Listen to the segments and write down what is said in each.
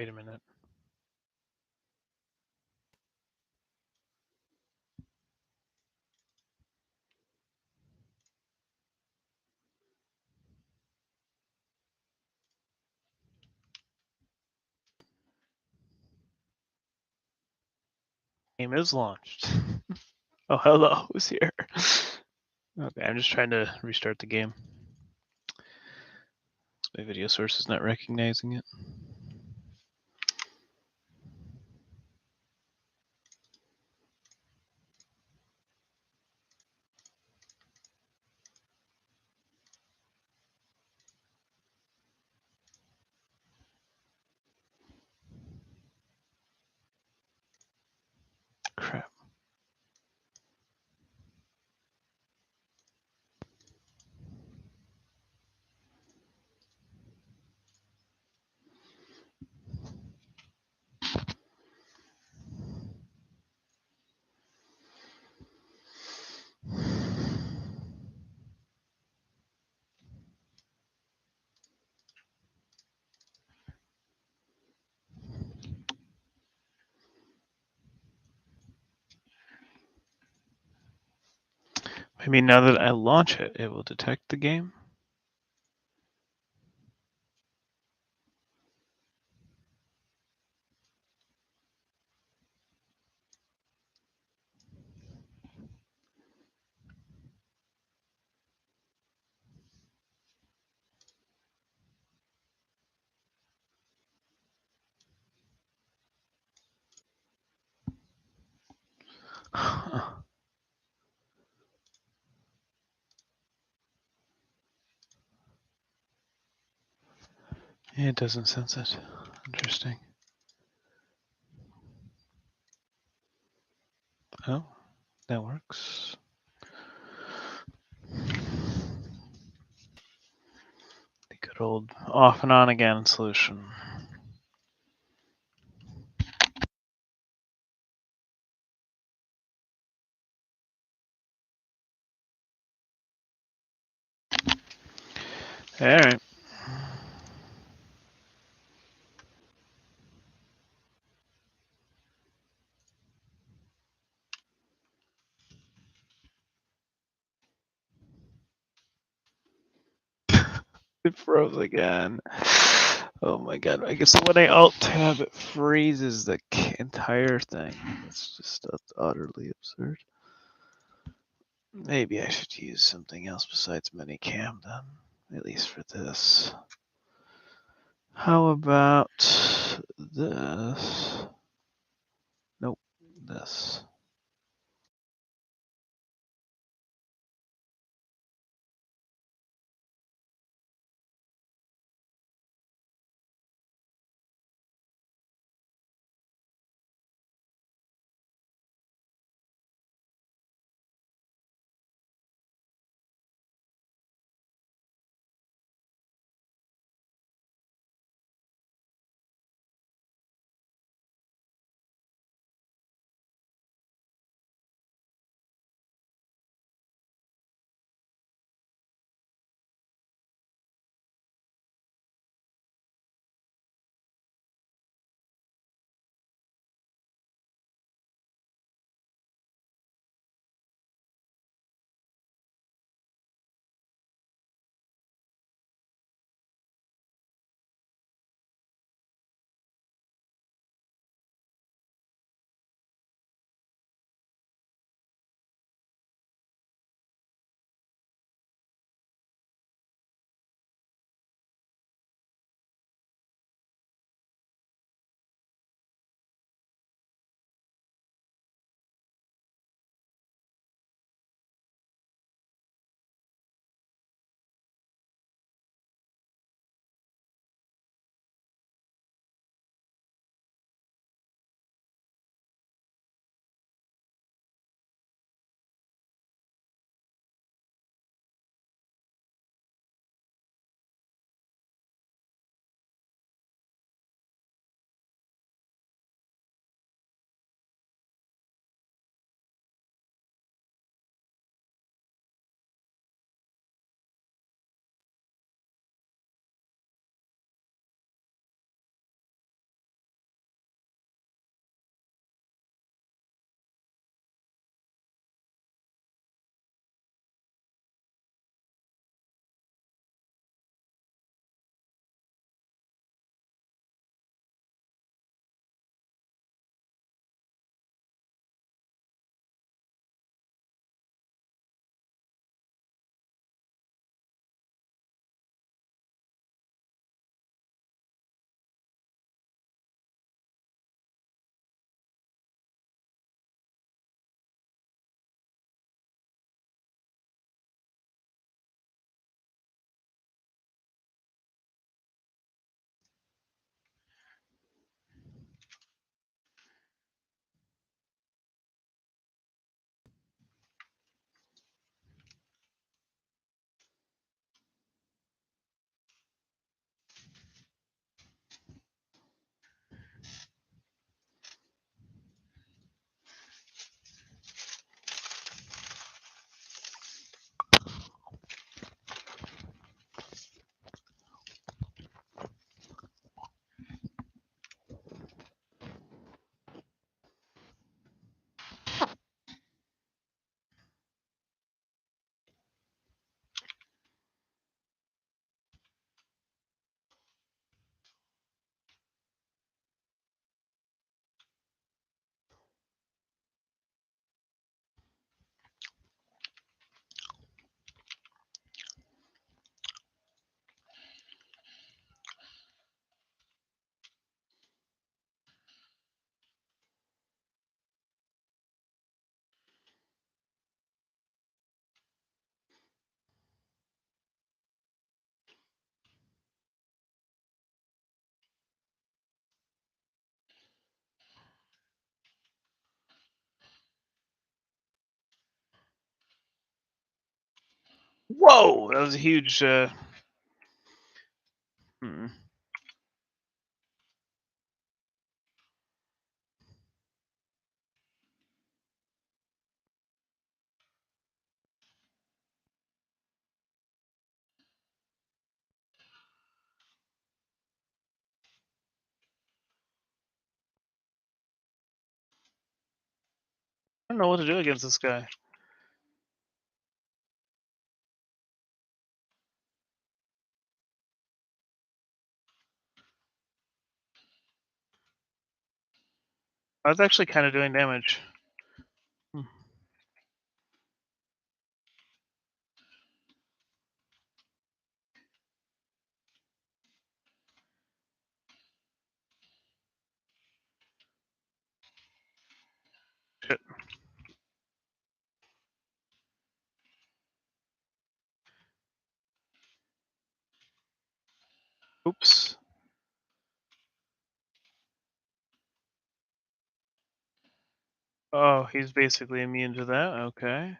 Wait a minute. Game is launched. Oh, hello. Who's here? Okay, I'm just trying to restart the game. My video source is not recognizing it. Crap. Maybe now that I launch it, it will detect the game. It doesn't sense it. Interesting. Oh, that works. The good old off and on again solution. All right. It froze again. Oh my god. I guess when I alt tab, it freezes the entire thing. It's just utterly absurd. Maybe I should use something else besides Minicam then, at least for this. How about this? Nope, this. Whoa, that was a huge. Hmm. I don't know what to do against this guy. I was actually kind of doing damage. Hmm. Shit. Oops. Oh, he's basically immune to that. Okay.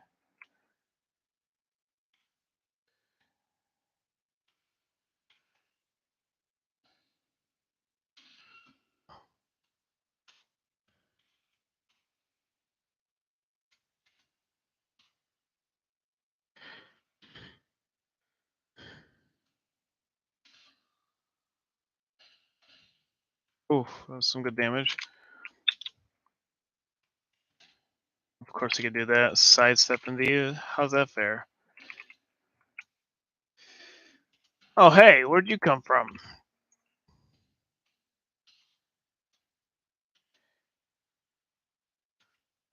Oof, that was some good damage. Of course he could do that. Sidestep into you. How's that fair? Oh, hey, where'd you come from?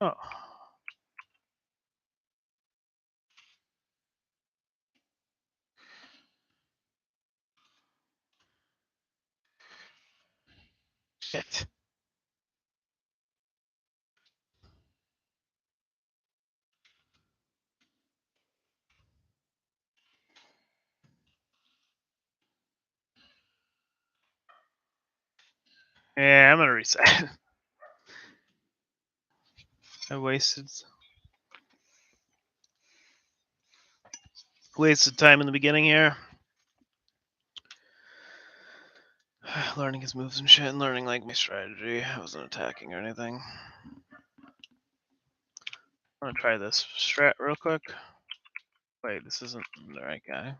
Oh. Shit. Yeah, I'm gonna reset. I wasted time in the beginning here. Learning his moves and shit, and learning like my strategy. I wasn't attacking or anything. I'm gonna try this strat real quick. Wait, this isn't the right guy.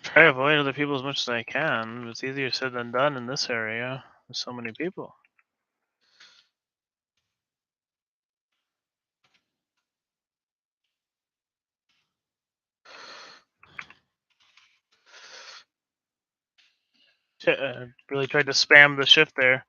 Try to avoid other people as much as I can. It's easier said than done in this area. There's so many people. Shit, I really tried to spam the shift there.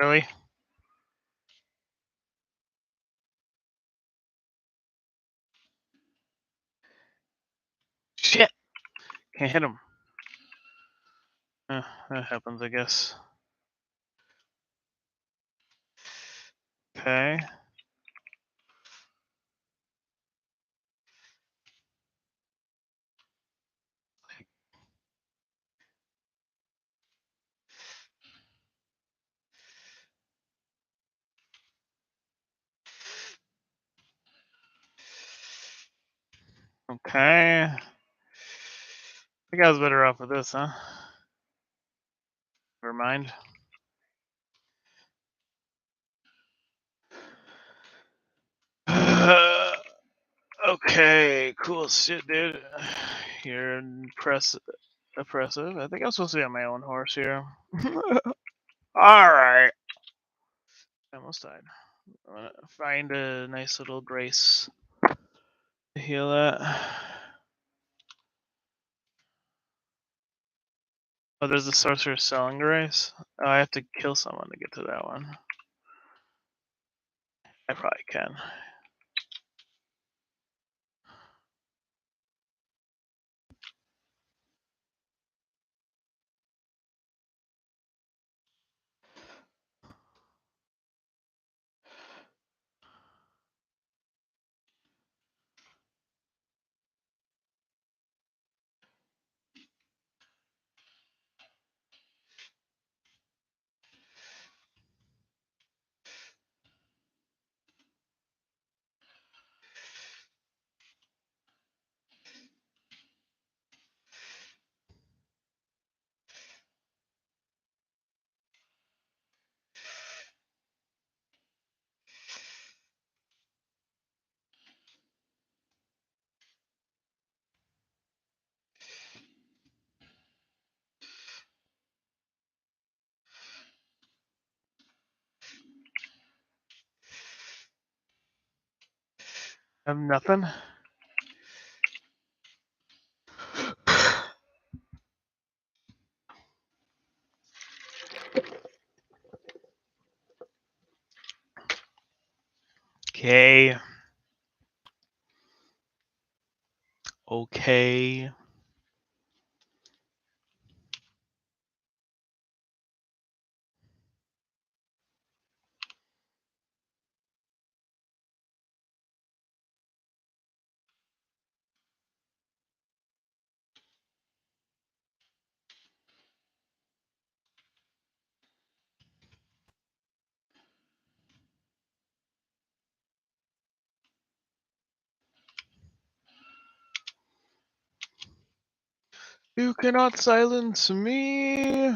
Really? Shit! Can't hit him. That happens, I guess. Okay. Okay. I think I was better off with this, huh? Never mind. Okay, cool shit, dude. You're oppressive. I think I'm supposed to be on my own horse here. Alright. I almost died. I'm gonna find a nice little grace to heal that. Oh, there's the sorcerer selling grace. Oh, I have to kill someone to get to that one. I probably can. I have nothing. Okay. Okay. You cannot silence me.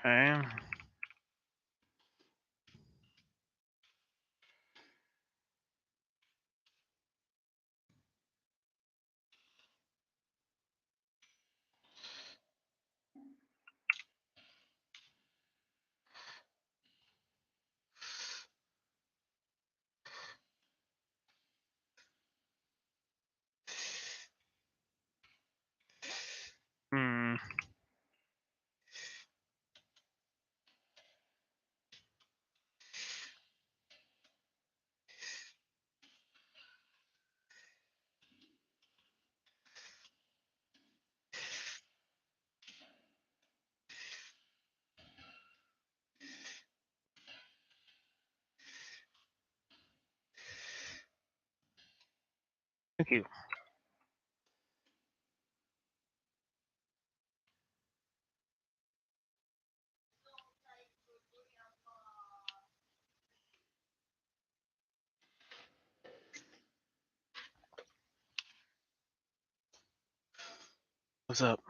Okay. Hmm. Thank you. What's up?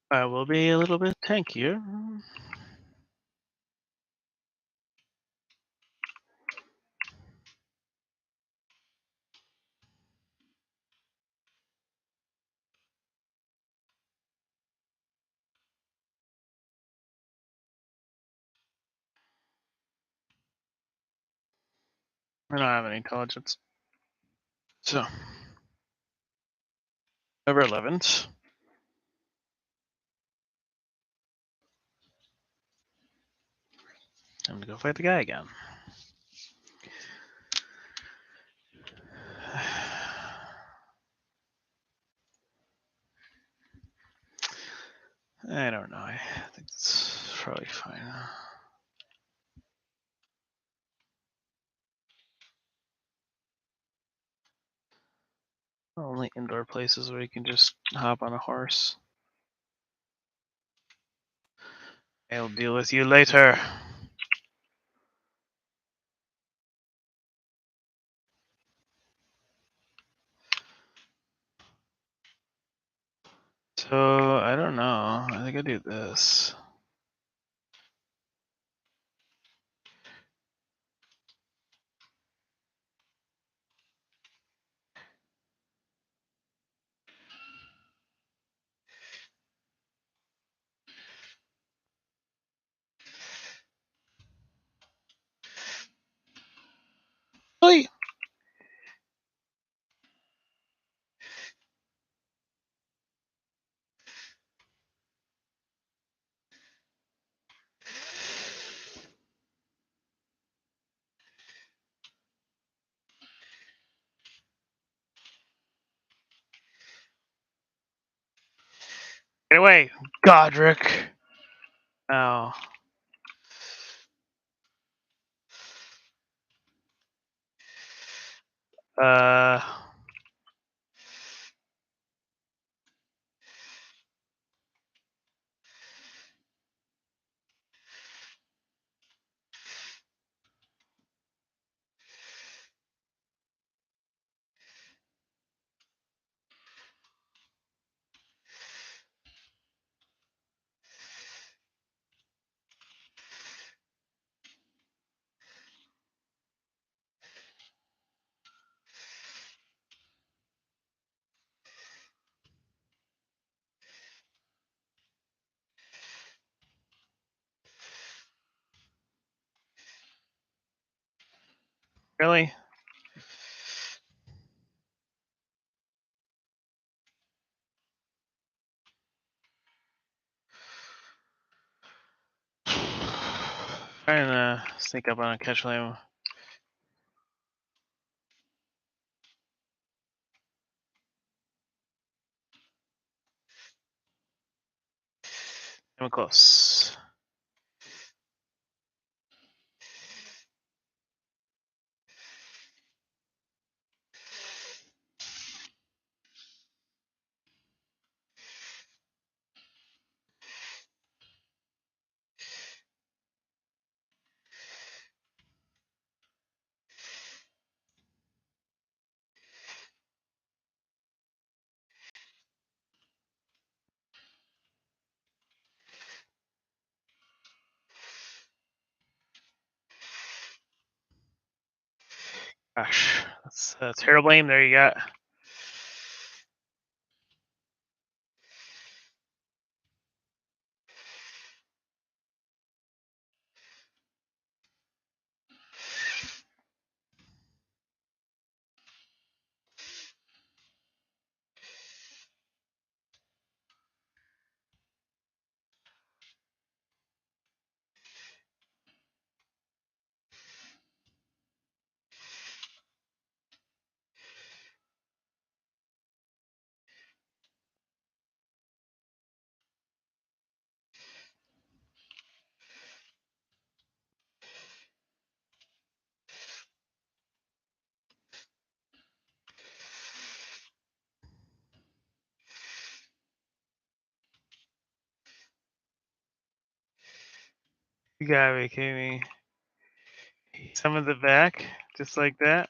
I will be a little bit tankier. I don't have any intelligence. So, over 11s. Time to go fight the guy again. I don't know. I think it's probably fine. Only indoor places where you can just hop on a horse. I'll deal with you later. So, I don't know. I think I do this. Really? Get away, Godric. Oh. Uh. Really? Trying to sneak up on a catch flame. I'm close. Gosh, that's a terrible aim there you got. You gotta be kidding me. Some of the back, just like that.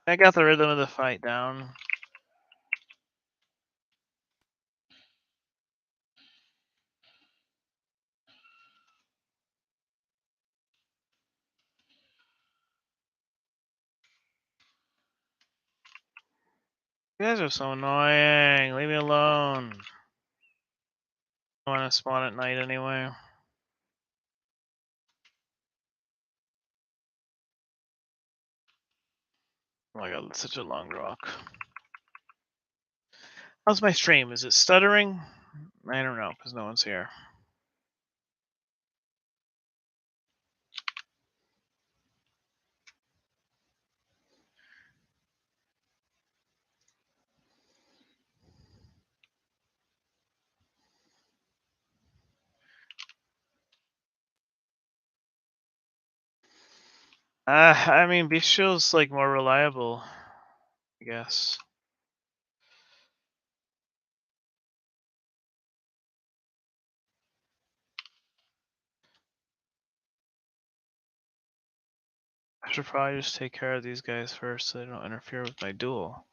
I got the rhythm of the fight down. You guys are so annoying. Leave me alone. I want to spawn at night anyway. Oh my god, that's such a long rock. How's my stream? Is it stuttering? I don't know, because no one's here. I mean, Bestial's like more reliable, I guess. I should probably just take care of these guys first so they don't interfere with my duel.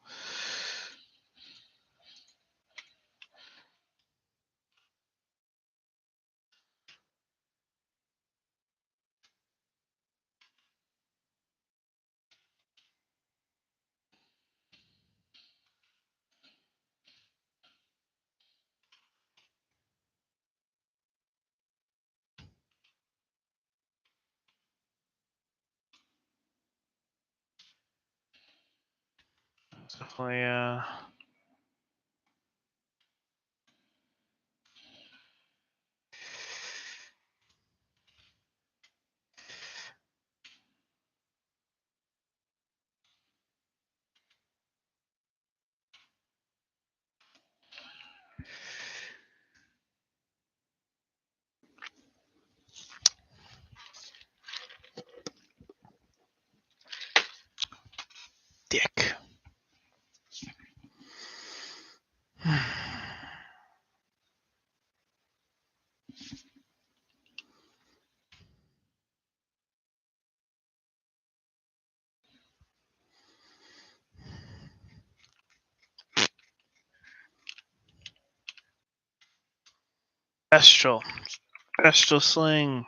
It's definitely, dick. Bestial. Bestial sling.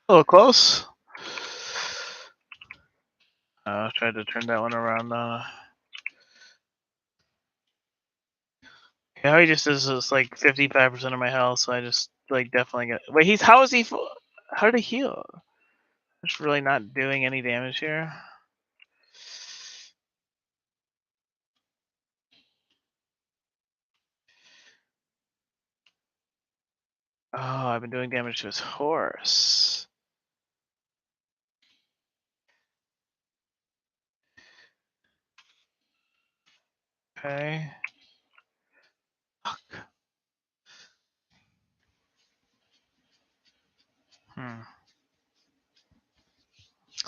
A little close. I tried to turn that one around. Yeah, he just is like 55% of my health, so I just like definitely get. Wait, how is he? How did he heal? Just really not doing any damage here. Oh, I've been doing damage to his horse. Okay. Fuck.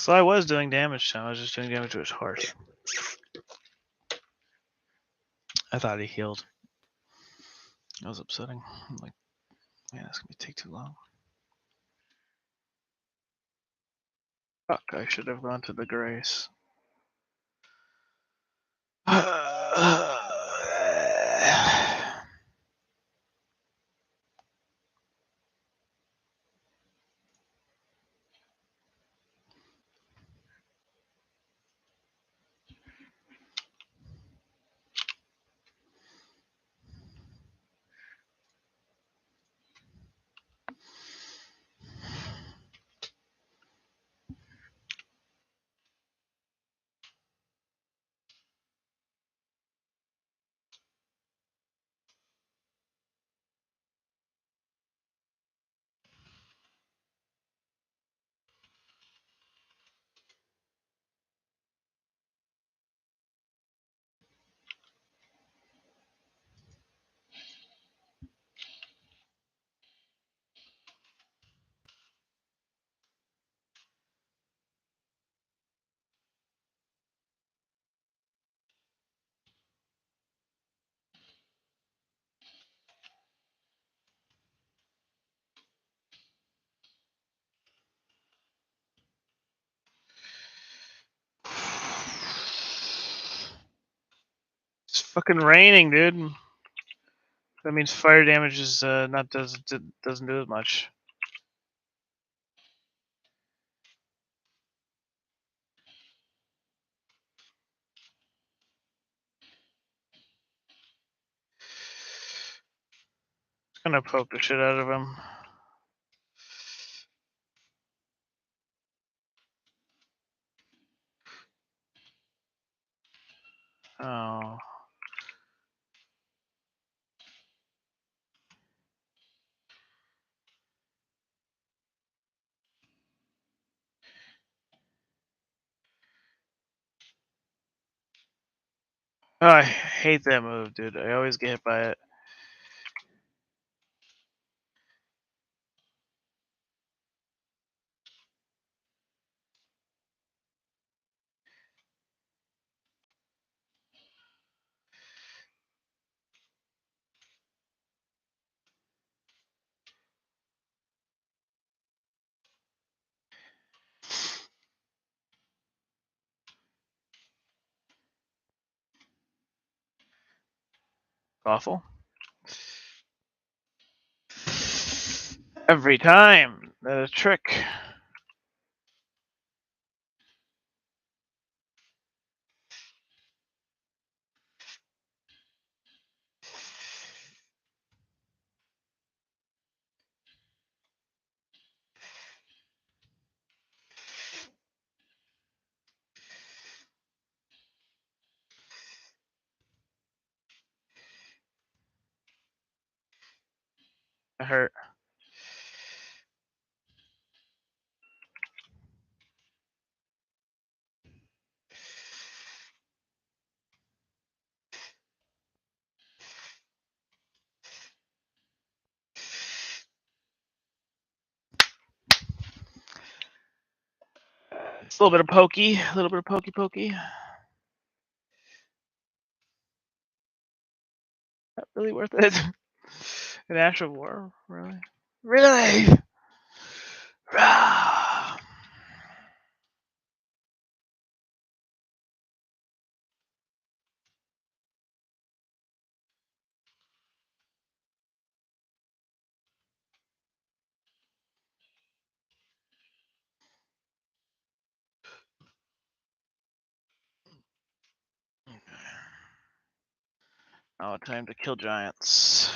So I was doing damage to him. I was just doing damage to his horse. I thought he healed. That was upsetting. I'm like, man, that's gonna take too long. Fuck, I should have gone to the Grace. It's fucking raining, dude. That means fire damage is doesn't do as much. It's gonna poke the shit out of him. Oh. Oh, I hate that move, dude. I always get hit by it. Awful. Every time. That's a trick. It hurt. It's a little bit of pokey. A little bit of pokey. Not really worth it. An actual war, really? Really? Rah! Oh, time to kill giants.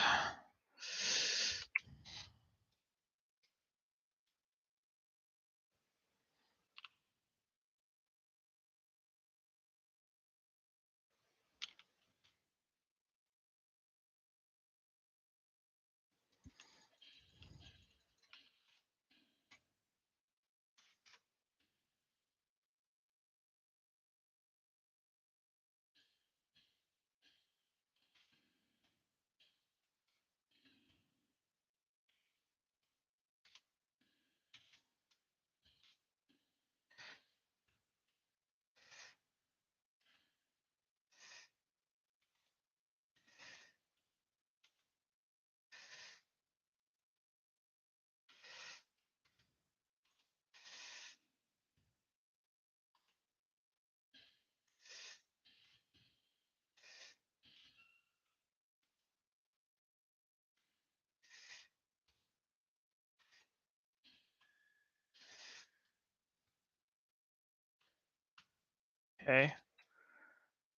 Okay.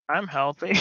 I'm healthy.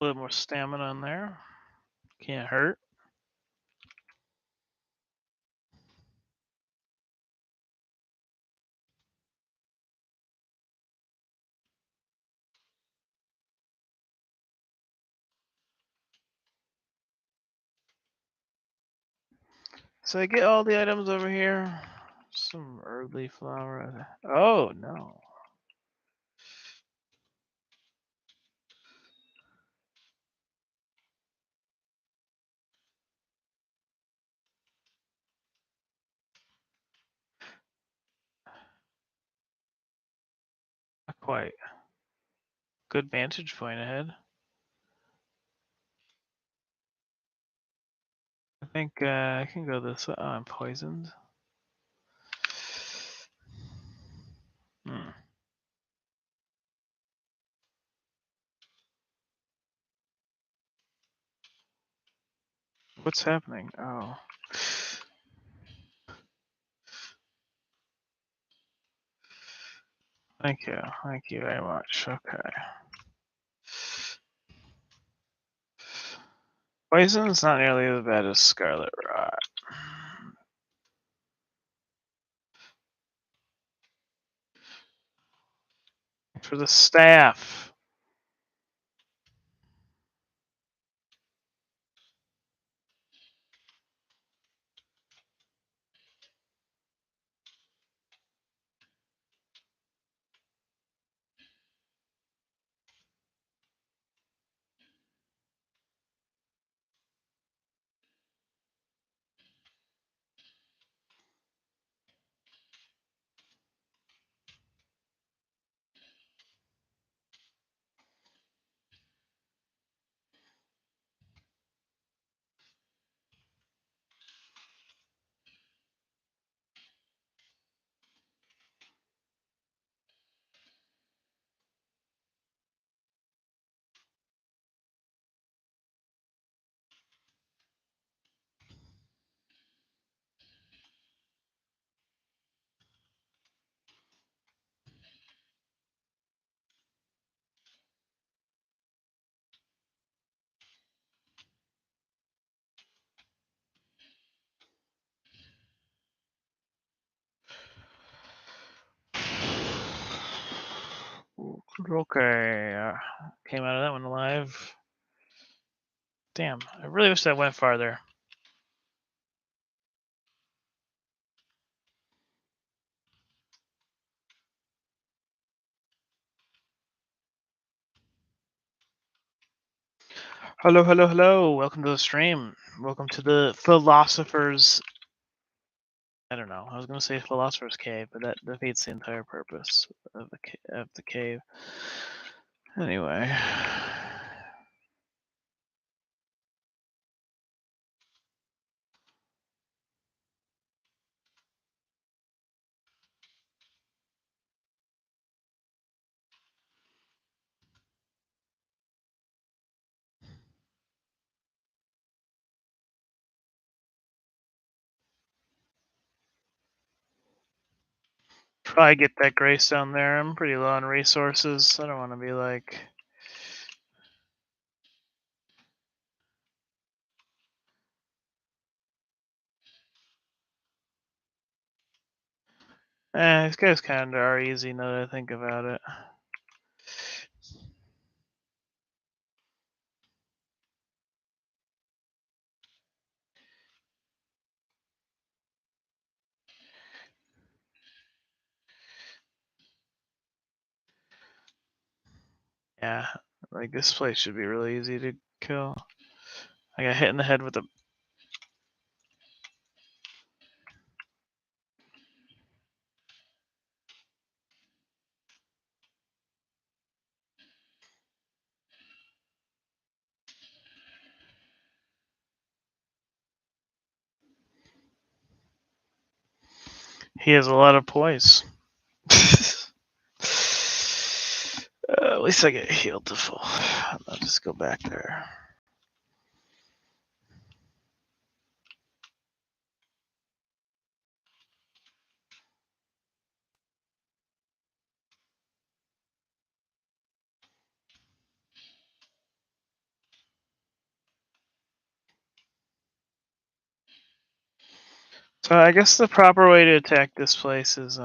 A little more stamina in there. Can't hurt. So I get all the items over here. Some early flower. Oh no. Not quite. Good vantage point ahead. I think I can go this way. Oh, I'm poisoned. Hmm. What's happening? Oh. Thank you. Thank you very much. Okay. Poison's not nearly as bad as Scarlet Rot. For the staff. Okay, came out of that one alive. Damn, I really wish that went farther. Hello, hello, hello. Welcome to the stream. Welcome to the Philosophers. I don't know. I was going to say Philosopher's Cave, but that defeats the entire purpose of the cave. Anyway. Probably get that grace down there. I'm pretty low on resources. I don't want to be like... these guys kind of are easy now that I think about it. Yeah, like this place should be really easy to kill. I got hit in the head with a... He has a lot of poise. At least I get healed to full. I'll just go back there. So I guess the proper way to attack this place is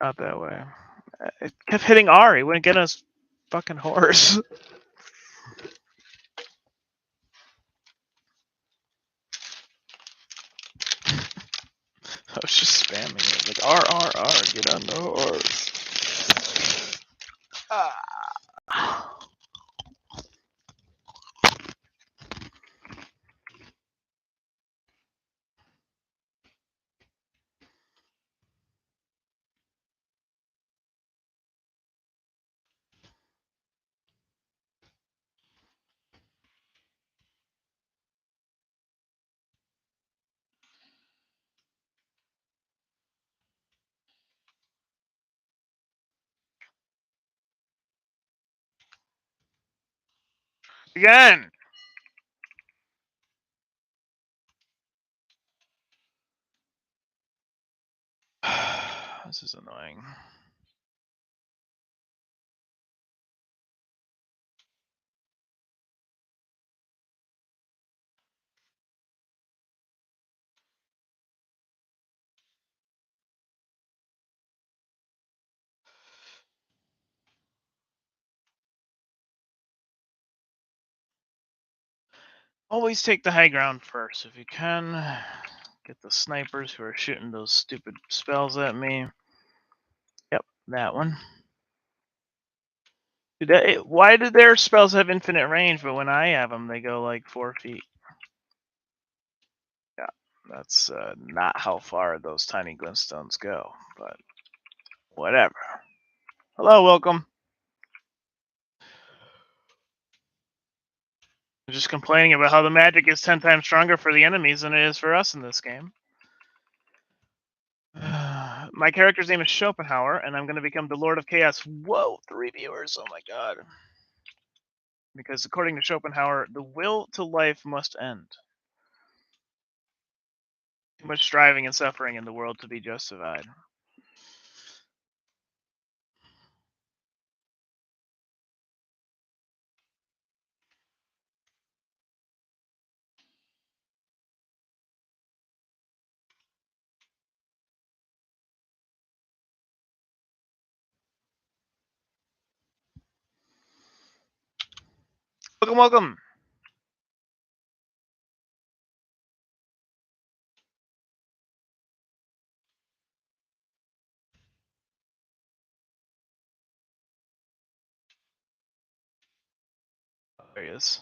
not that way. It kept hitting R. He wouldn't get on his fucking horse. I was just spamming it like R R R. Get on the horse. Ah. Again. This is annoying. Always take the high ground first if you can. Get the snipers who are shooting those stupid spells at me. Yep, that one. Why do their spells have infinite range, but when I have them, they go like 4 feet? Yeah, that's not how far those tiny glintstones go, but whatever. Hello, welcome. I'm just complaining about how the magic is 10 times stronger for the enemies than it is for us in this game. My character's name is Schopenhauer, and I'm going to become the Lord of Chaos. Whoa, 3 viewers. Oh my god. Because according to Schopenhauer, the will to life must end. Too much striving and suffering in the world to be justified. Welcome, welcome. There he is.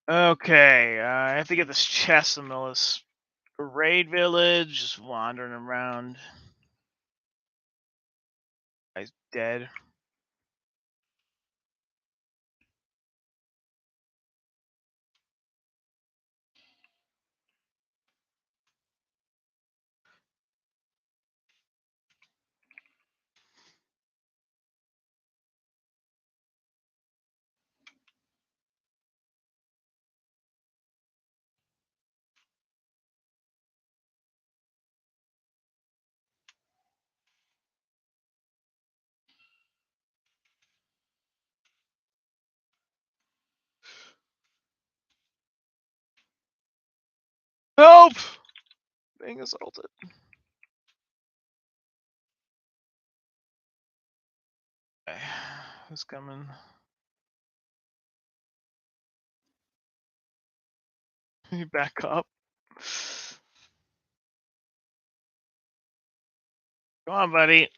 Okay, I have to get this chest in this raid village. Just wandering around. Guy's dead. Help! Being assaulted. Okay. Who's coming? You back up. Come on, buddy.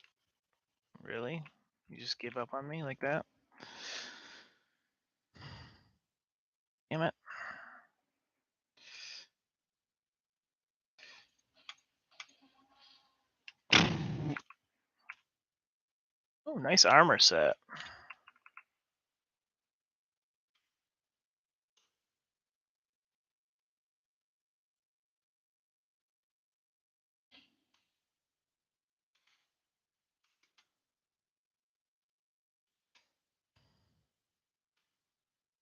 Really? You just give up on me like that? Damn it. Oh, nice armor set.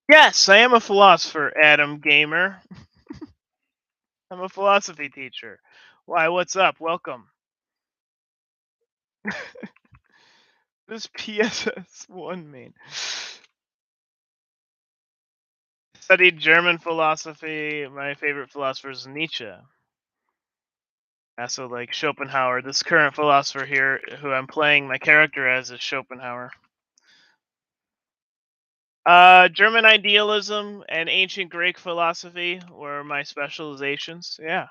Yes, I am a philosopher, Adam Gamer. I'm a philosophy teacher. Why, what's up? Welcome. This PSS one mean? Studied German philosophy. My favorite philosopher is Nietzsche. I also like Schopenhauer. This current philosopher here, who I'm playing my character as, is Schopenhauer. German idealism and ancient Greek philosophy were my specializations. Yeah.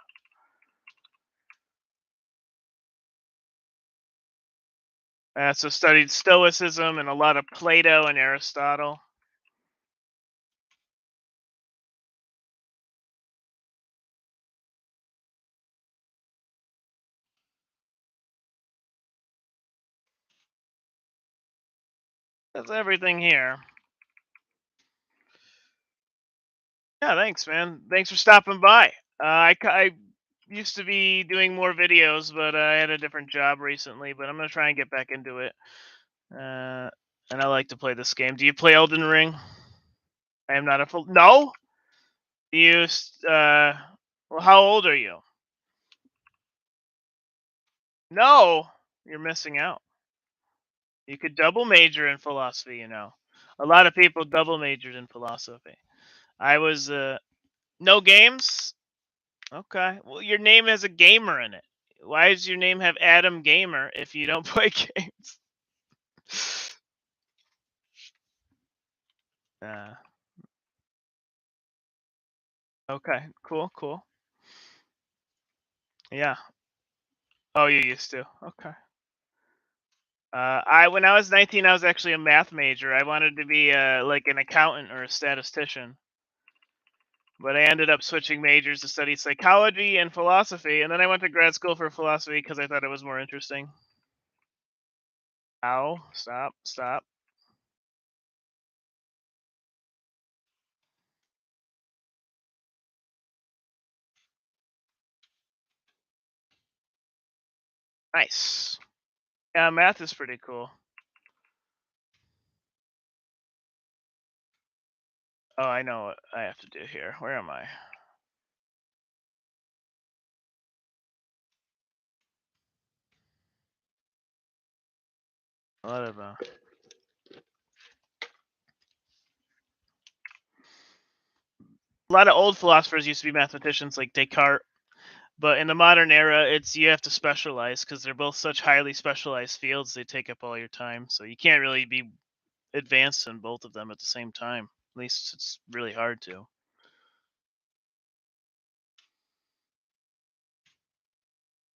I also studied Stoicism and a lot of Plato and Aristotle. That's everything here. Yeah, thanks, man. Thanks for stopping by. I used to be doing more videos, but I had a different job recently. But I'm gonna try and get back into it. And I like to play this game. Do you play Elden Ring? I am not a full. No. Do you? Well, how old are you? No, you're missing out. You could double major in philosophy. You know, a lot of people double majored in philosophy. I was no games. Okay. Well, your name has a gamer in it. Why does your name have Adam Gamer if you don't play games? Uh, okay. Cool. Cool. Yeah. Oh, you used to. Okay. I when I was 19, I was actually a math major. I wanted to be like an accountant or a statistician, but I ended up switching majors to study psychology and philosophy, and then I went to grad school for philosophy because I thought it was more interesting. Ow! Stop! Stop! Nice. Yeah, math is pretty cool. Oh, I know what I have to do here. Where am I? Whatever. A lot of old philosophers used to be mathematicians, like Descartes. But in the modern era, it's you have to specialize because they're both such highly specialized fields. They take up all your time, so you can't really be advanced in both of them at the same time. At least it's really hard to.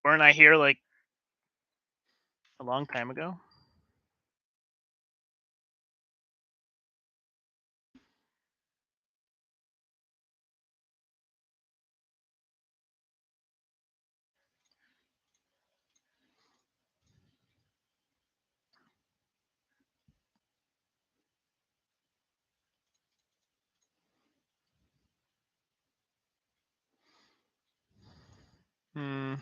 Weren't I here like a long time ago? Hmm.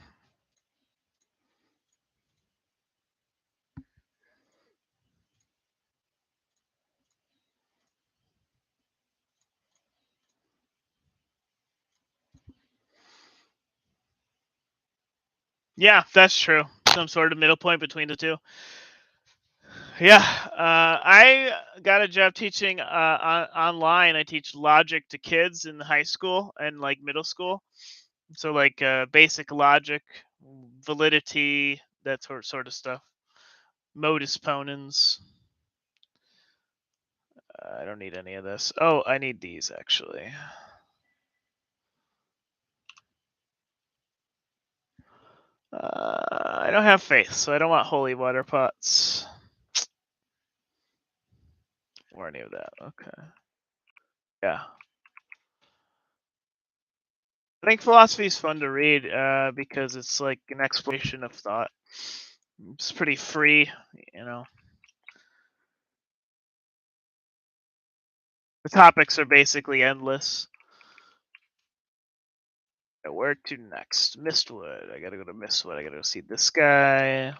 Yeah, that's true. Some sort of middle point between the two. Yeah, I got a job teaching online. I teach logic to kids in high school and like middle school. So like basic logic, validity, that sort of stuff. Modus ponens. I don't need any of this. Oh, I need these actually. I don't have faith, so I don't want holy water pots or any of that. Okay. Yeah. I think philosophy is fun to read because it's like an exploration of thought. It's pretty free, you know. The topics are basically endless. Where to next? Mistwood. I gotta go to Mistwood. I gotta go see this guy.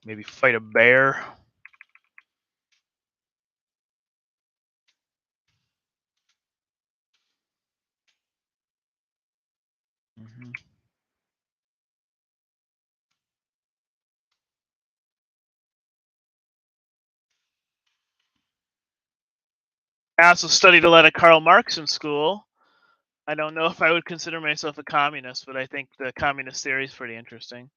Maybe fight a bear. Mm-hmm. I also studied a lot of Karl Marx in school. I don't know if I would consider myself a communist, but I think the communist theory is pretty interesting.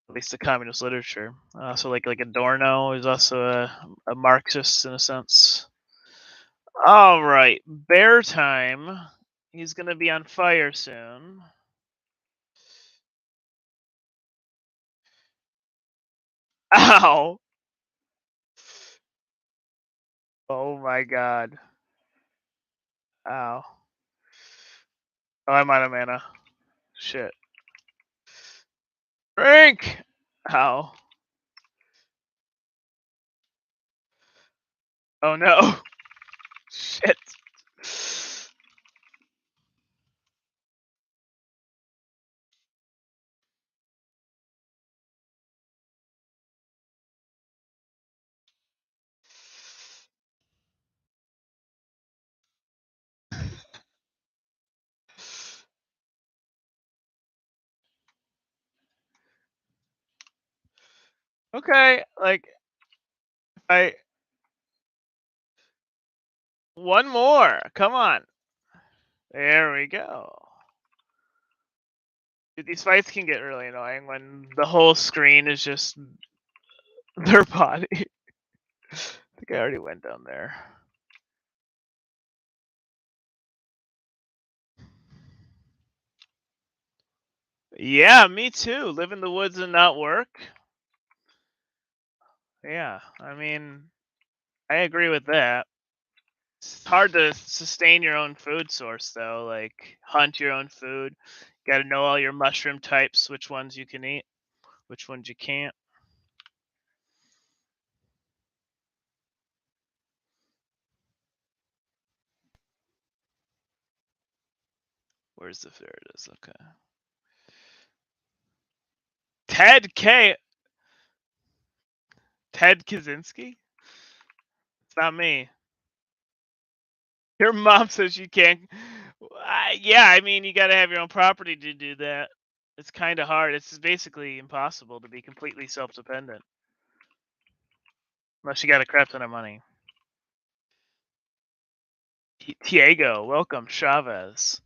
At least the communist literature. So like Adorno is also a Marxist in a sense. All right, bear time. He's gonna be on fire soon. Ow! Oh my god. Ow. Oh, I'm out of mana. Shit. Drink! Ow. Oh no. Shit. Okay, like I one more. Come on. There we go. Dude, these fights can get really annoying when the whole screen is just their body. I think I already went down there. Yeah, me too. Live in the woods and not work. Yeah, I mean, I agree with that. It's hard to sustain your own food source though, like hunt your own food. Got to know all your mushroom types, which ones you can eat, which ones you can't. Where's the There it is. Okay. Ted K. Ted Kaczynski? It's not me. Your mom says you can't. Yeah, I mean, you got to have your own property to do that. It's kind of hard. It's basically impossible to be completely self-dependent. Unless you got a crap ton of money. Tiago, welcome, Chavez.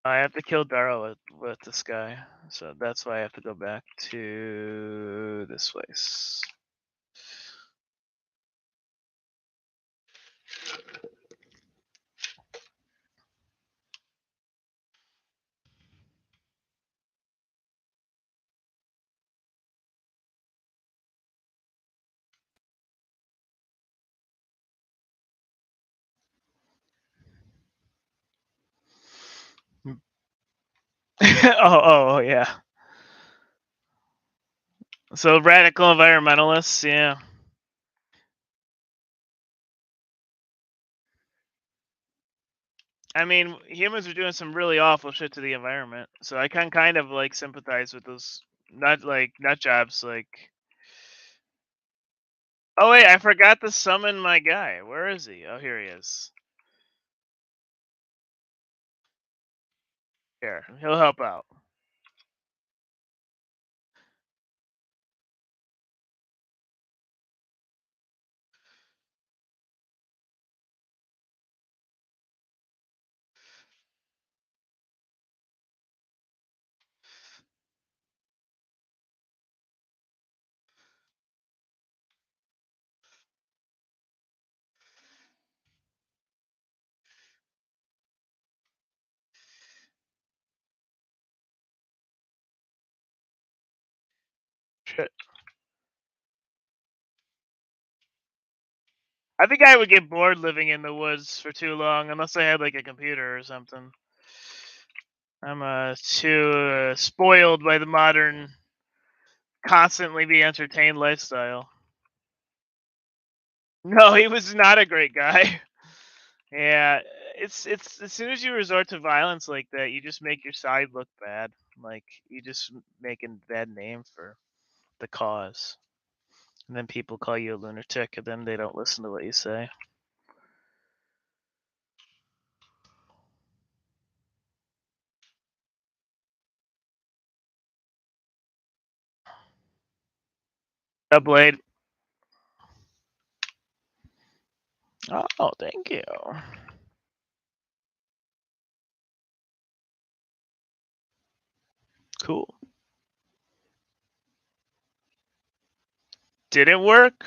I have to kill Daro with this guy, so that's why I have to go back to this place. Oh, yeah. So radical environmentalists, yeah. I mean, humans are doing some really awful shit to the environment, so I can kind of like sympathize with those nut jobs. Like, oh wait, I forgot to summon my guy. Where is he? Oh, here he is. Here, he'll help out. Shit. I think I would get bored living in the woods for too long unless I had like a computer or something. I'm too spoiled by the modern, constantly be entertained lifestyle. No, he was not a great guy. Yeah, it's as soon as you resort to violence like that, you just make your side look bad. Like you just make a bad name for the cause, and then people call you a lunatic, and then they don't listen to what you say. A blade. Oh, thank you. Cool. Did it work?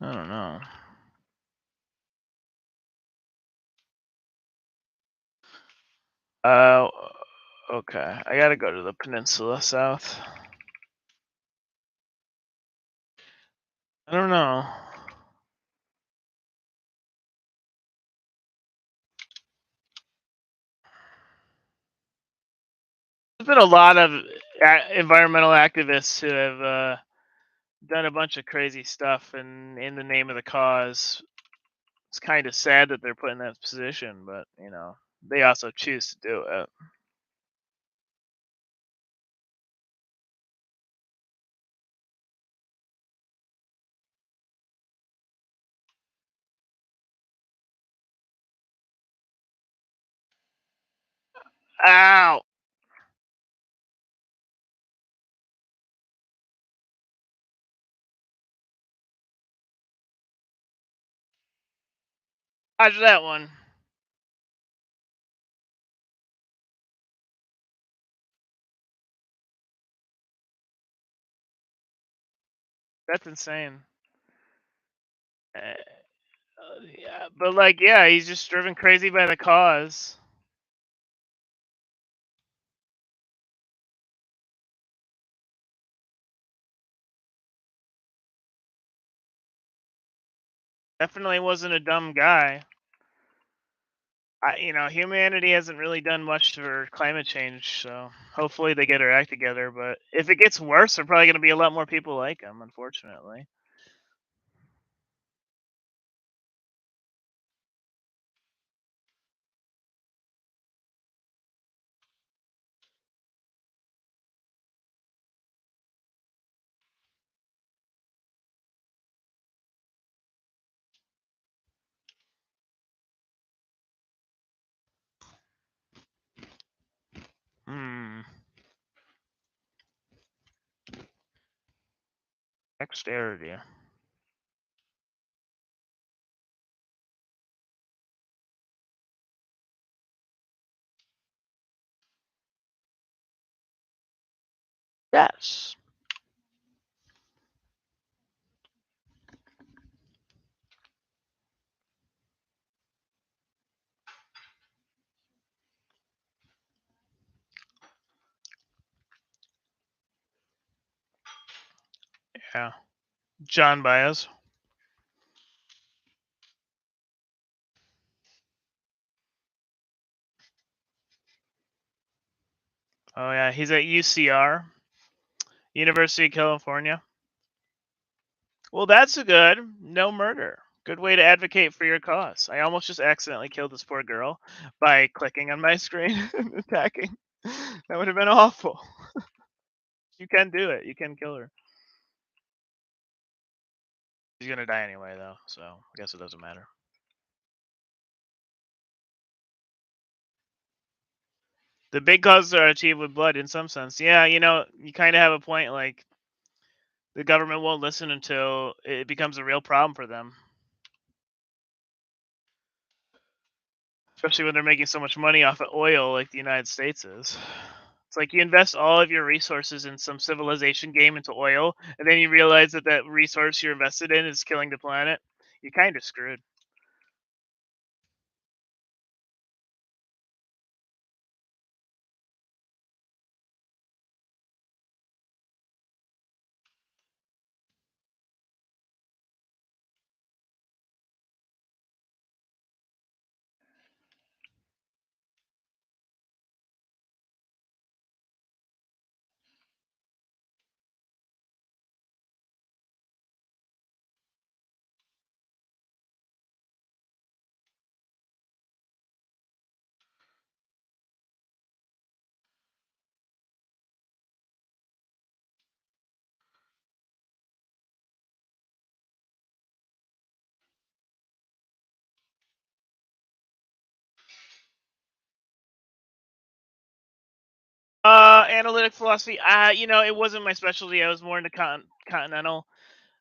I don't know. Uh, okay. I gotta go to the peninsula south. I don't know. There's been a lot of environmental activists who have done a bunch of crazy stuff in the name of the cause. It's kind of sad that they're put in that position, but they also choose to do it. Ow! Dodge that one. That's insane. Yeah, but like, yeah, he's just driven crazy by the cause. Definitely wasn't a dumb guy. Humanity hasn't really done much for climate change, so hopefully they get their act together. But if it gets worse, there are probably going to be a lot more people like him, unfortunately. Hmm. Dexterity. Yes. Yeah. John Baez. Oh yeah, he's at UCR, University of California. Well, that's a good. No murder. Good way to advocate for your cause. I almost just accidentally killed this poor girl by clicking on my screen and attacking. That would have been awful. You can do it. You can kill her. She's gonna die anyway, though, so I guess it doesn't matter. The big causes are achieved with blood in some sense. Yeah, you kind of have a point. Like, the government won't listen until it becomes a real problem for them, especially when they're making so much money off of oil like the United States is. It's like you invest all of your resources in some civilization game into oil, and then you realize that that resource you're invested in is killing the planet. You're kind of screwed. Analytic philosophy. It wasn't my specialty. I was more into continental.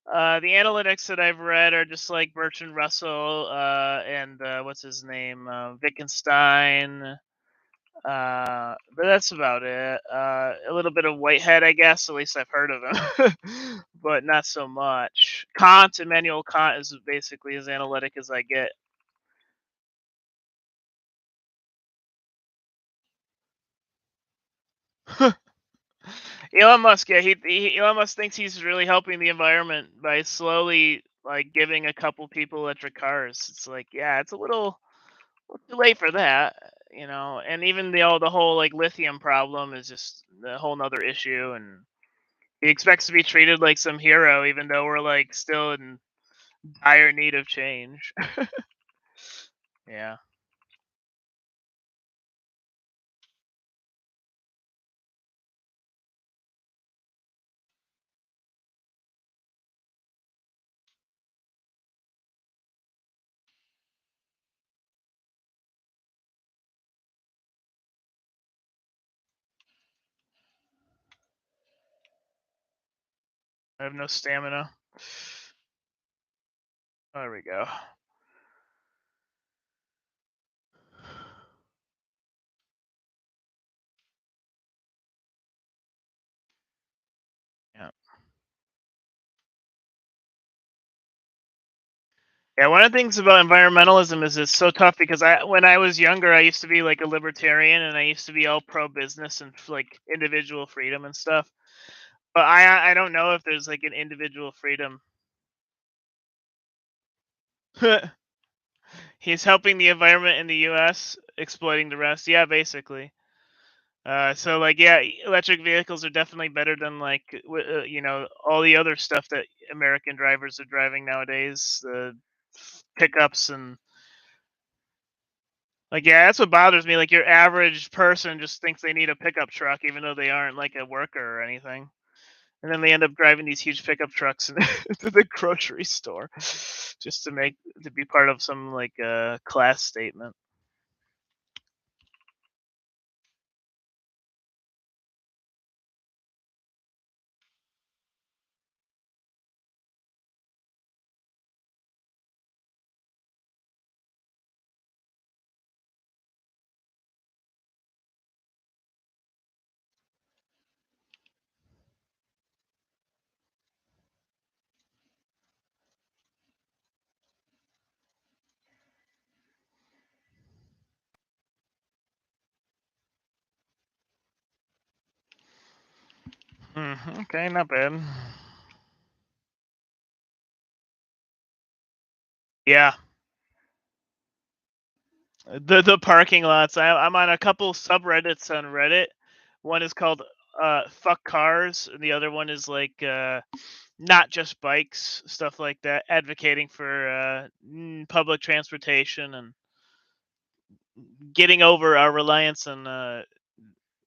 The analytics that I've read are just like Bertrand Russell, and what's his name, Wittgenstein. But that's about it. A little bit of Whitehead, I guess. At least I've heard of him, but not so much. Kant, Immanuel Kant, is basically as analytic as I get. Elon Musk, yeah, Elon Musk thinks he's really helping the environment by slowly like giving a couple people electric cars. It's like, yeah, it's a little too late for that, And even the whole like lithium problem is just a whole nother issue, and he expects to be treated like some hero, even though we're like still in dire need of change. Yeah, I have no stamina. Oh, there we go. Yeah. Yeah, one of the things about environmentalism is it's so tough because when I was younger, I used to be like a libertarian and I used to be all pro business and like individual freedom and stuff. But I don't know if there's like an individual freedom. He's helping the environment in the U.S., exploiting the rest. Yeah, basically. So like, yeah, electric vehicles are definitely better than like all the other stuff that American drivers are driving nowadays, the pickups and like, yeah, that's what bothers me. Like, your average person just thinks they need a pickup truck, even though they aren't like a worker or anything, and then they end up driving these huge pickup trucks to the grocery store just to be part of some like class statement. Okay, not bad. Yeah, the parking lots. I'm on a couple subreddits on Reddit. One is called "fuck cars," and the other one is like not just bikes, stuff like that, advocating for public transportation and getting over our reliance on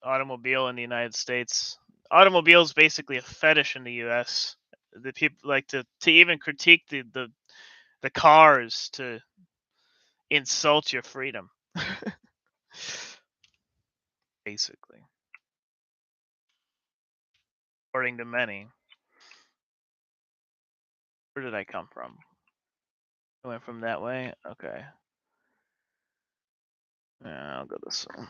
automobile in the United States. Automobile is basically a fetish in the U.S. The people like to even critique the cars to insult your freedom, basically, according to many. Where did I come from? I went from that way. Okay, yeah, I'll go this way.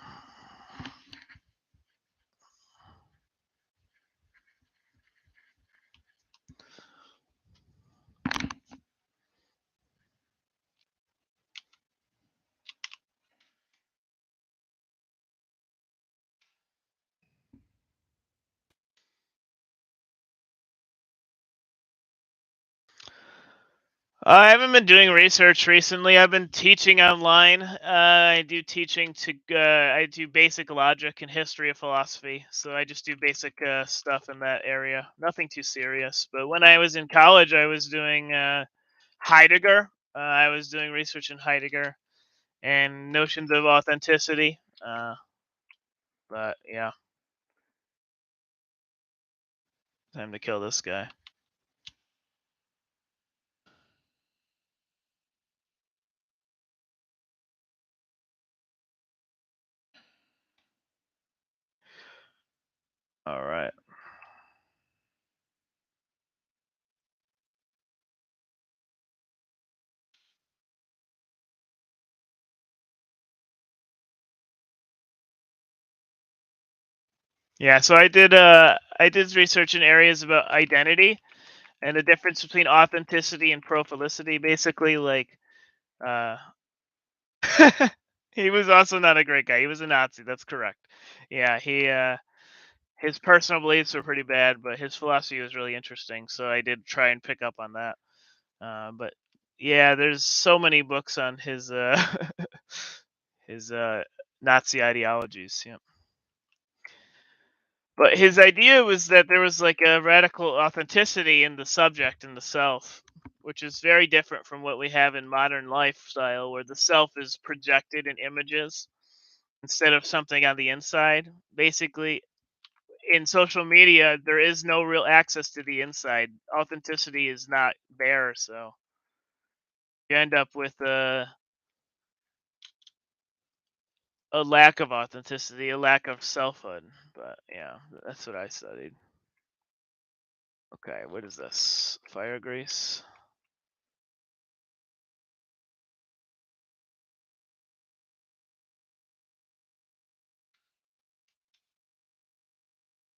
I haven't been doing research recently. I've been teaching online. I do teaching to. I do basic logic and history of philosophy. So I just do basic stuff in that area. Nothing too serious. But when I was in college, I was doing Heidegger. I was doing research in Heidegger and notions of authenticity. But yeah, time to kill this guy. All right. Yeah. So I did research in areas about identity and the difference between authenticity and prophilicity. Basically, like uh, he was also not a great guy. He was a Nazi. That's correct. Yeah. His personal beliefs were pretty bad, but his philosophy was really interesting. So I did try and pick up on that. But yeah, there's so many books on his his Nazi ideologies. Yeah. But his idea was that there was like a radical authenticity in the subject and the self, which is very different from what we have in modern lifestyle, where the self is projected in images instead of something on the inside. Basically, in social media, there is no real access to the inside. Authenticity is not there, so you end up with a lack of authenticity, a lack of selfhood. But yeah, that's what I studied. Okay, what is this? Fire grease?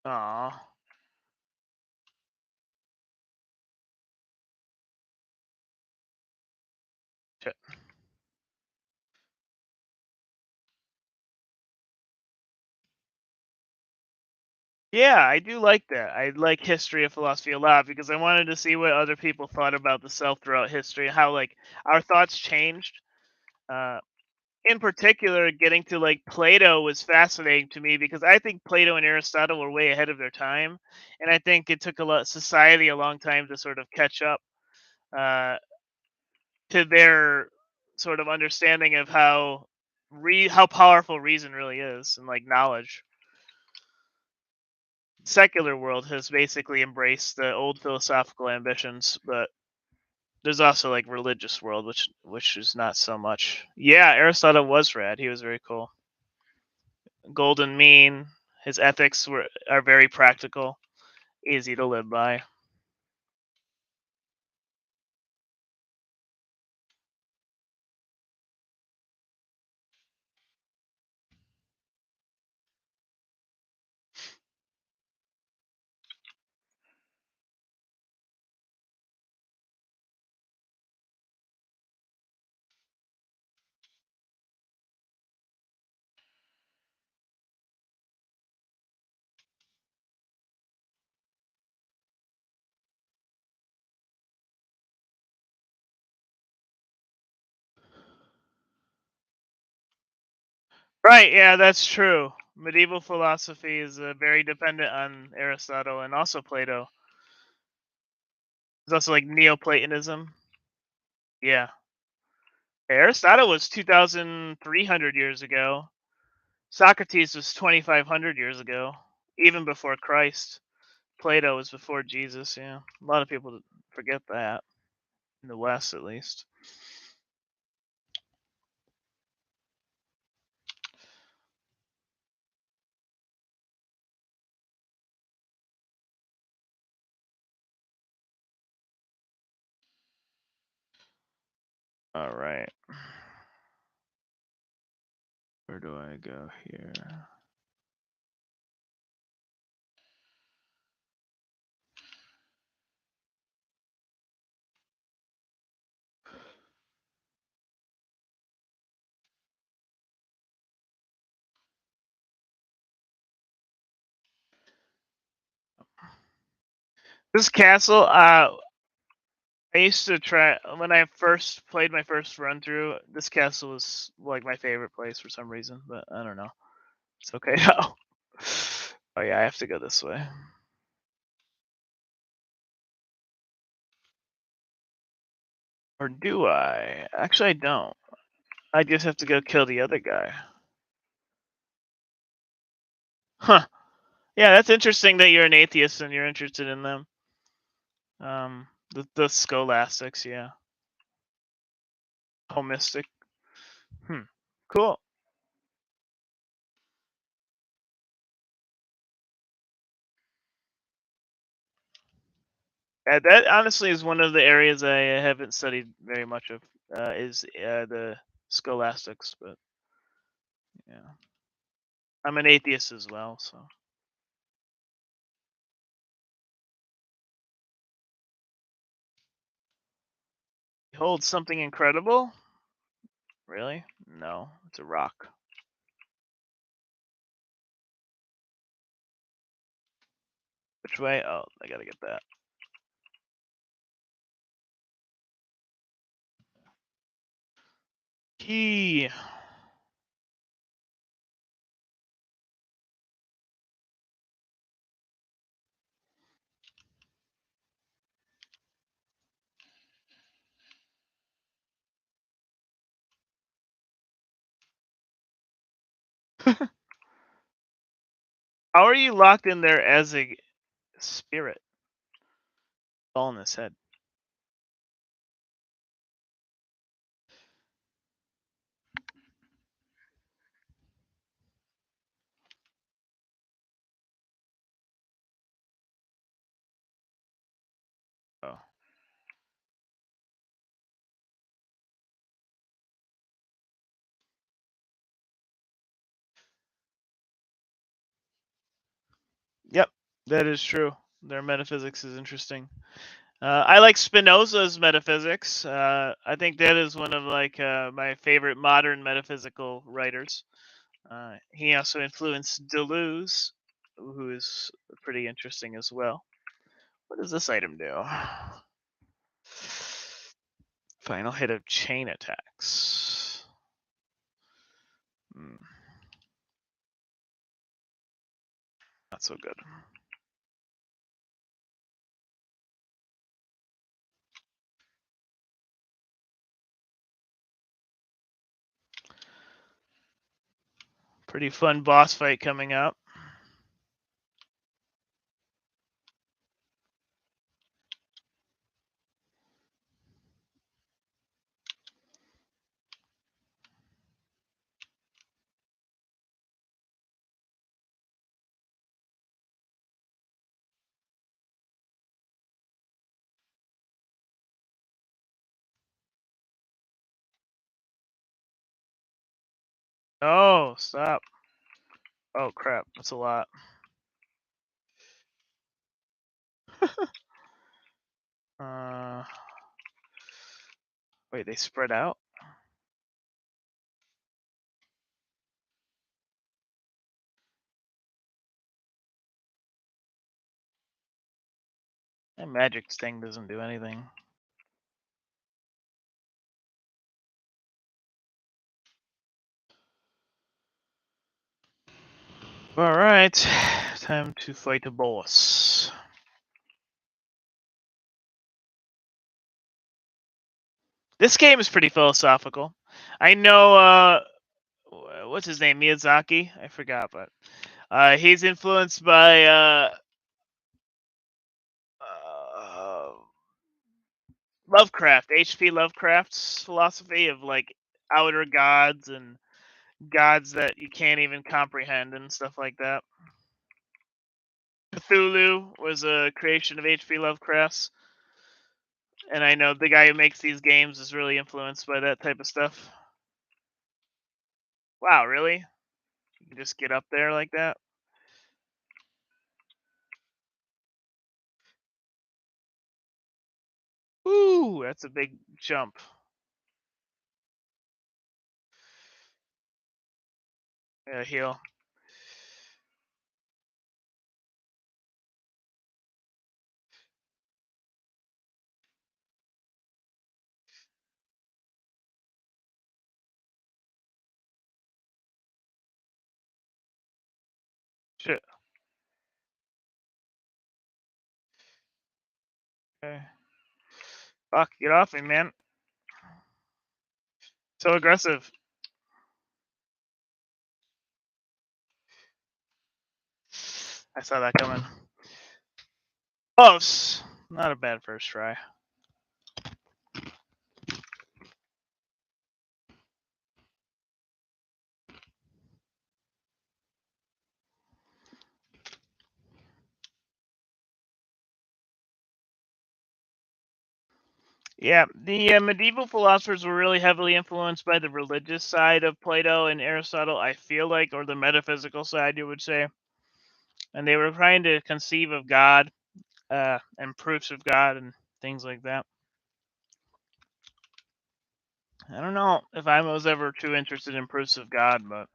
Aw. Shit. Yeah, I do like that. I like history of philosophy a lot because I wanted to see what other people thought about the self throughout history, how like our thoughts changed. Uh, in particular, getting to like Plato was fascinating to me because I think Plato and Aristotle were way ahead of their time, and I think it took a lot society a long time to sort of catch up uh, to their sort of understanding of how powerful reason really is and like knowledge. Secular world has basically embraced the old philosophical ambitions, but there's also like religious world, which is not so much. Yeah, Aristotle was rad. He was very cool. Golden mean. His ethics are very practical, easy to live by. Right, yeah, that's true. Medieval philosophy is very dependent on Aristotle and also Plato. There's also like Neoplatonism. Yeah. Aristotle was 2,300 years ago. Socrates was 2,500 years ago, even before Christ. Plato was before Jesus, yeah. A lot of people forget that, in the West at least. All right. Where do I go here? This castle, I used to try when I first played my first run through. This castle was like my favorite place for some reason, but I don't know. It's okay now. Oh yeah, I have to go this way. Or do I? Actually, I don't. I just have to go kill the other guy. Huh. Yeah, that's interesting that you're an atheist and you're interested in them. The scholastics, yeah. Homistic. Hmm. Cool. That honestly is one of the areas I haven't studied very much of. Is the scholastics, but yeah, I'm an atheist as well. So, behold something incredible. Really? No, it's a rock. Which way? Oh, I gotta get that. Key. How are you locked in there as a spirit? All in his head. Oh. Yep, that is true. Their metaphysics is interesting. I like Spinoza's metaphysics. I think that is one of like my favorite modern metaphysical writers. He also influenced Deleuze, who is pretty interesting as well. What does this item do? Final hit of chain attacks. Hmm, not so good. Pretty fun boss fight coming up. Oh, stop. Oh, crap. That's a lot. Uh, wait, they spread out? That magic thing doesn't do anything. All right, time to fight a boss. This game is pretty philosophical. I know. What's his name? Miyazaki. I forgot, but he's influenced by uh, Lovecraft. H.P. Lovecraft's philosophy of like outer gods and gods that you can't even comprehend and stuff like that. Cthulhu was a creation of H.P. Lovecraft's, and I know the guy who makes these games is really influenced by that type of stuff. Wow, really? You can just get up there like that? Ooh, that's a big jump. Yeah, heal. Shit. Okay. Fuck, get off me, man. So aggressive. I saw that coming. Close. Not a bad first try. Yeah, the medieval philosophers were really heavily influenced by the religious side of Plato and Aristotle, I feel like, or the metaphysical side, you would say. And they were trying to conceive of God and proofs of God and things like that. I don't know if I was ever too interested in proofs of God, but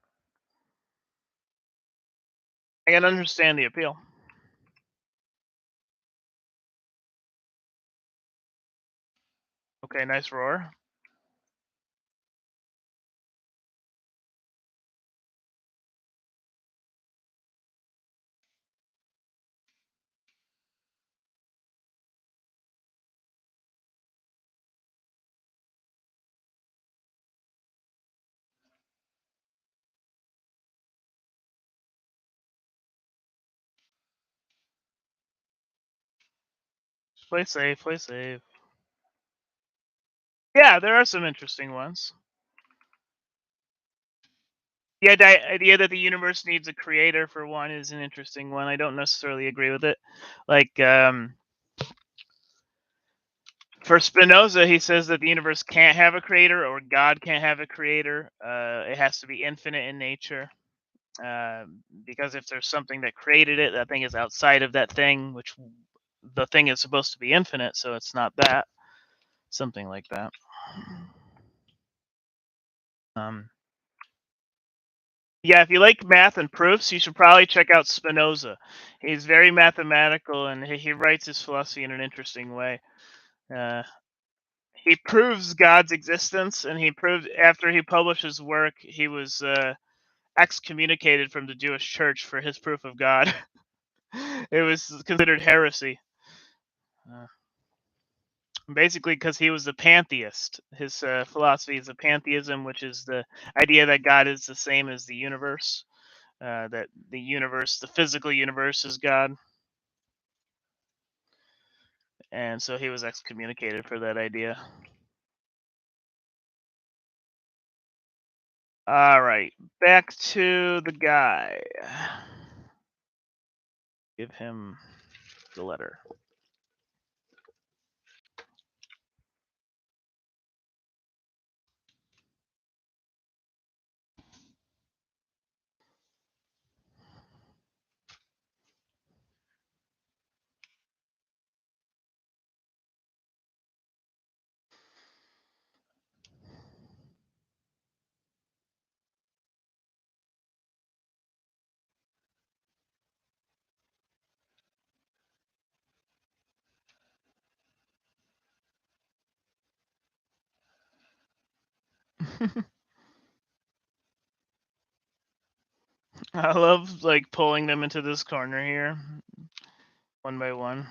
I can understand the appeal. Okay, nice roar. Play safe, play safe. Yeah, there are some interesting ones. The idea that the universe needs a creator, for one, is an interesting one. I don't necessarily agree with it. Like, for Spinoza, he says that the universe can't have a creator or God can't have a creator. It has to be infinite in nature. Because if there's something that created it, that thing is outside of that thing, which the thing is supposed to be infinite, so it's not that. Something like that. Um, yeah, if you like math and proofs, you should probably check out Spinoza. He's very mathematical, and he writes his philosophy in an interesting way. Uh, he proves God's existence, and he proved after he published his work, he was excommunicated from the Jewish church for his proof of God. It was considered heresy. Uh, Basically, because he was a pantheist. His philosophy is a pantheism, which is the idea that God is the same as the universe. That the universe, the physical universe, is God, and so he was excommunicated for that idea. All right, back to the guy. Give him the letter. I love like pulling them into this corner here, one by one.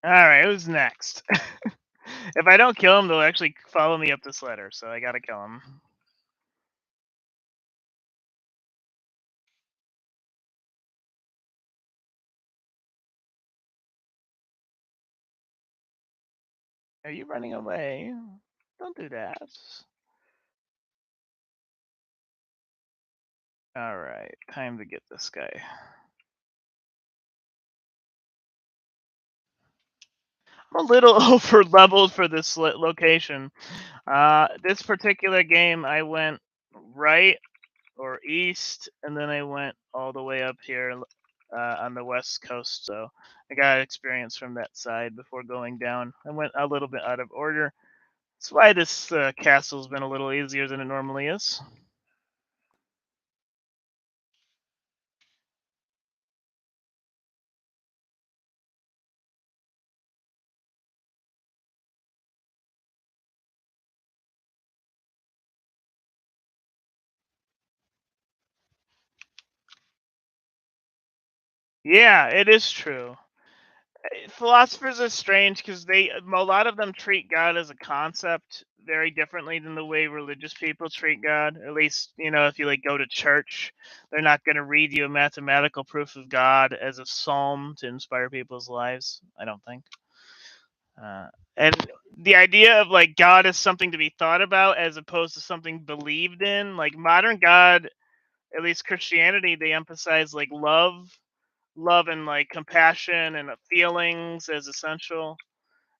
All right, who's next? If I don't kill him, they'll actually follow me up this ladder, so I gotta kill him. Are you running away? Don't do that. All right, time to get this guy. I'm a little over leveled for this location. This particular game, I went right or east, and then I went all the way up here on the west coast. So I got experience from that side before going down. I went a little bit out of order. That's why this castle's been a little easier than it normally is. Yeah, it is true. Philosophers are strange because a lot of them treat God as a concept very differently than the way religious people treat God. At least, if you like go to church, they're not going to read you a mathematical proof of God as a psalm to inspire people's lives. I don't think. Uh, and the idea of like God as something to be thought about as opposed to something believed in, like modern God, at least Christianity, they emphasize like love and like compassion and feelings as essential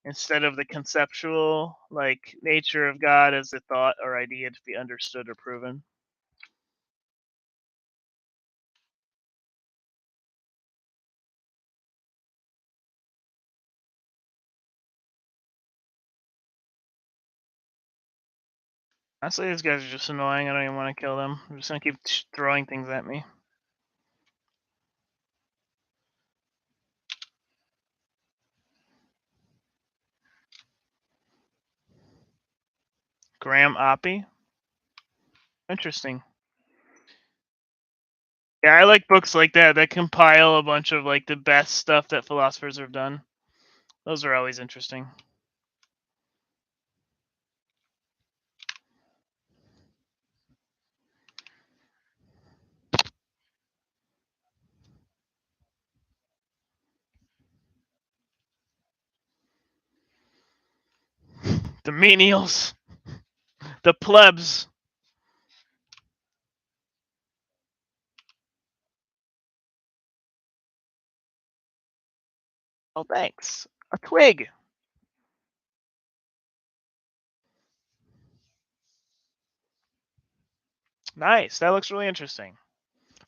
instead of the conceptual like nature of God as a thought or idea to be understood or proven. Honestly, these guys are just annoying. I don't even want to kill them. I'm just gonna keep throwing things at me. Graham Oppie. Interesting. Yeah, I like books like that that compile a bunch of like the best stuff that philosophers have done. Those are always interesting. The menials, the plebs. Oh, thanks. A twig. Nice. That looks really interesting.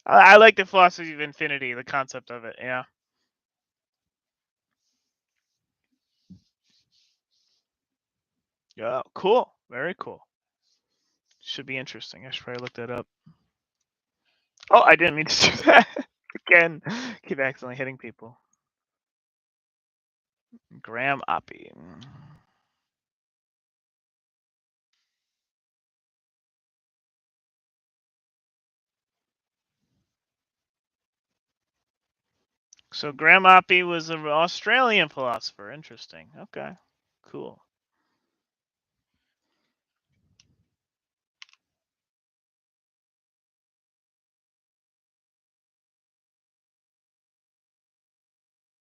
I like the philosophy of infinity, the concept of it. Yeah. Yeah. Cool. Very cool. Should be interesting. I should probably look that up. Oh, I didn't mean to do that. Again, keep accidentally hitting people. Graham Oppie. So Graham Oppie was an Australian philosopher. Interesting. Okay. Cool.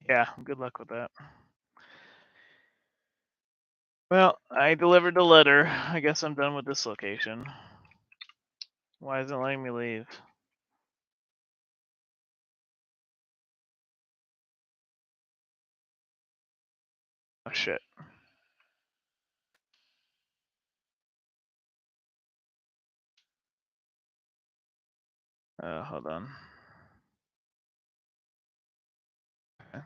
Yeah. Good luck with that. Well, I delivered the letter. I guess I'm done with this location. Why isn't it letting me leave? Oh shit. Hold on. Okay.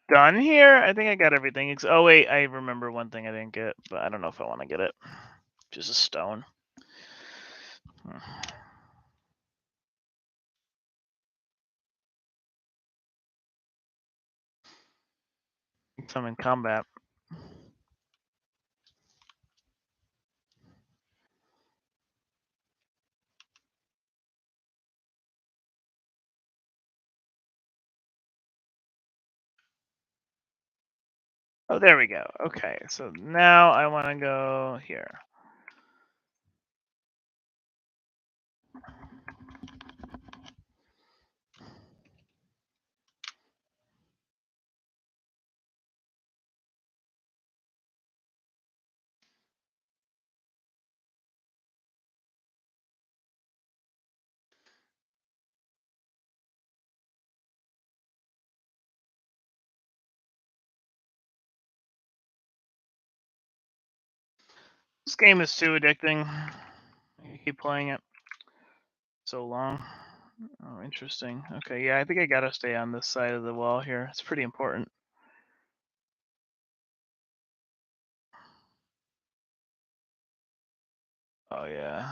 Done here? I think I got everything. Oh wait, I remember one thing I didn't get, but I don't know if I want to get it. Just a stone. Hmm. I'm in combat. Oh, there we go. Okay, so now I want to go here. This game is too addicting. You keep playing it so long. Oh, interesting. Okay, yeah, I think I gotta stay on this side of the wall here. It's pretty important. Oh, yeah.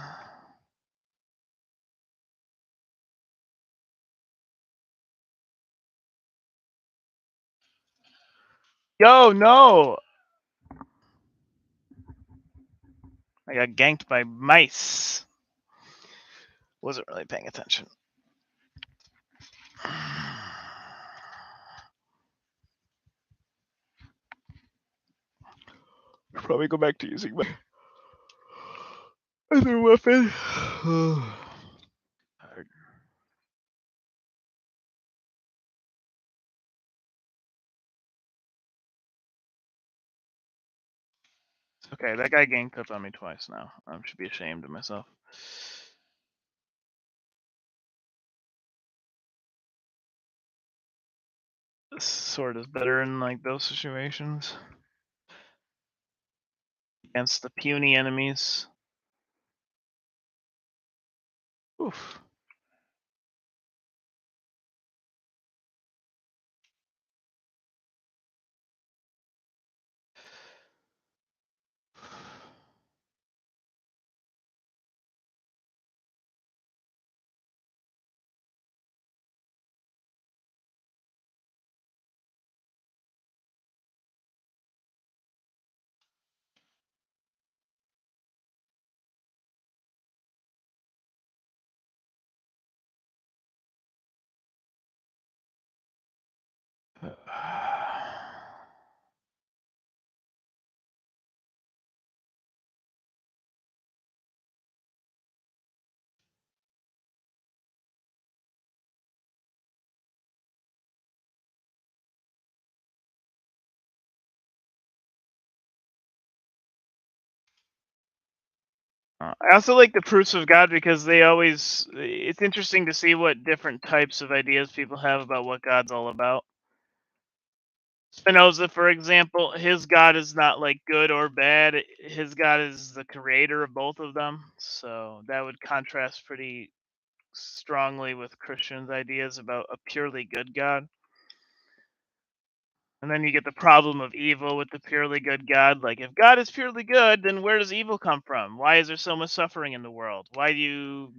Yo, no! I got ganked by mice. Wasn't really paying attention. Probably go back to using my other weapon. Okay, that guy ganked up on me twice now. I should be ashamed of myself. This sword is better in like those situations against the puny enemies. Oof. I also like the proofs of God because they always. It's interesting to see what different types of ideas people have about what God's all about. Spinoza, for example, his God is not like good or bad. His God is the creator of both of them. So that would contrast pretty strongly with Christians' ideas about a purely good God. And then you get the problem of evil with the purely good God. Like, if God is purely good, then where does evil come from? Why is there so much suffering in the world? Why do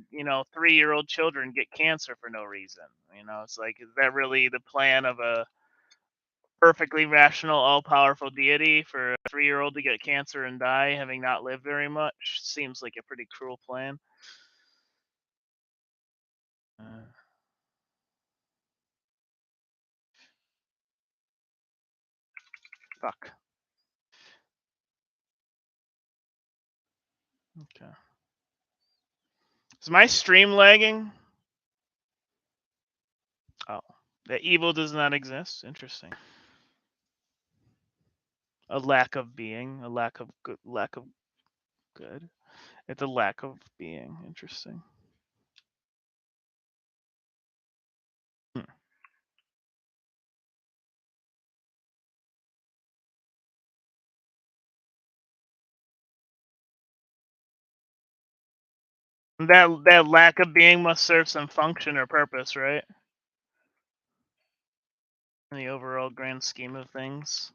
three-year-old children get cancer for no reason? It's like, is that really the plan of a perfectly rational, all-powerful deity for a three-year-old to get cancer and die, having not lived very much? Seems like a pretty cruel plan. Uh, Fuck. Okay. Is my stream lagging? Oh. That evil does not exist? Interesting. A lack of being, a lack of good. It's a lack of being. Interesting. Hmm. That lack of being must serve some function or purpose, right? In the overall grand scheme of things.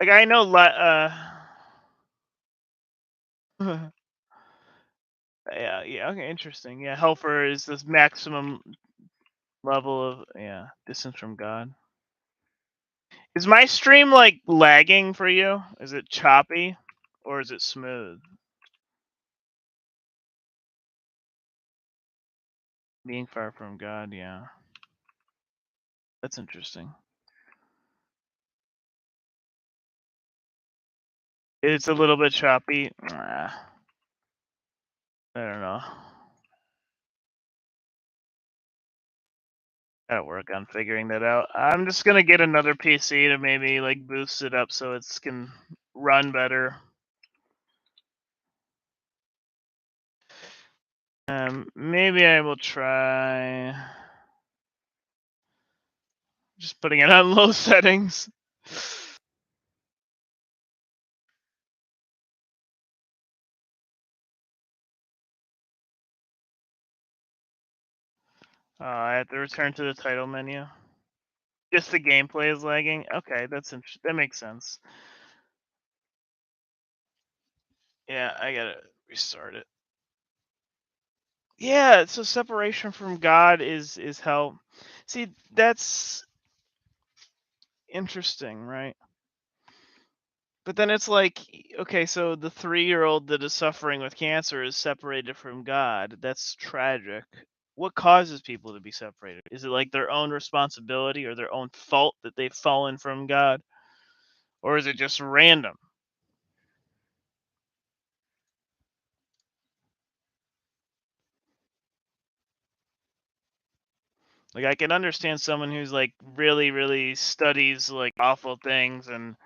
Like I know, yeah, yeah, okay, interesting. Yeah, helper is this maximum level of distance from God. Is my stream like lagging for you? Is it choppy or is it smooth? Being far from God, yeah. That's interesting. It's a little bit choppy. I don't know. Gotta work on figuring that out. I'm just gonna get another PC to maybe like boost it up so it's can run better. Maybe I will try just putting it on low settings. I have to return to the title menu. Just the gameplay is lagging. Okay, that makes sense. Yeah, I gotta restart it. Yeah, so separation from God is hell. See, that's interesting, right? But then it's like, okay, so the 3-year-old that is suffering with cancer is separated from God. That's tragic. What causes people to be separated? Is it like their own responsibility or their own fault that they've fallen from God? Or is it just random? Like I can understand someone who's like really, really studies like awful things and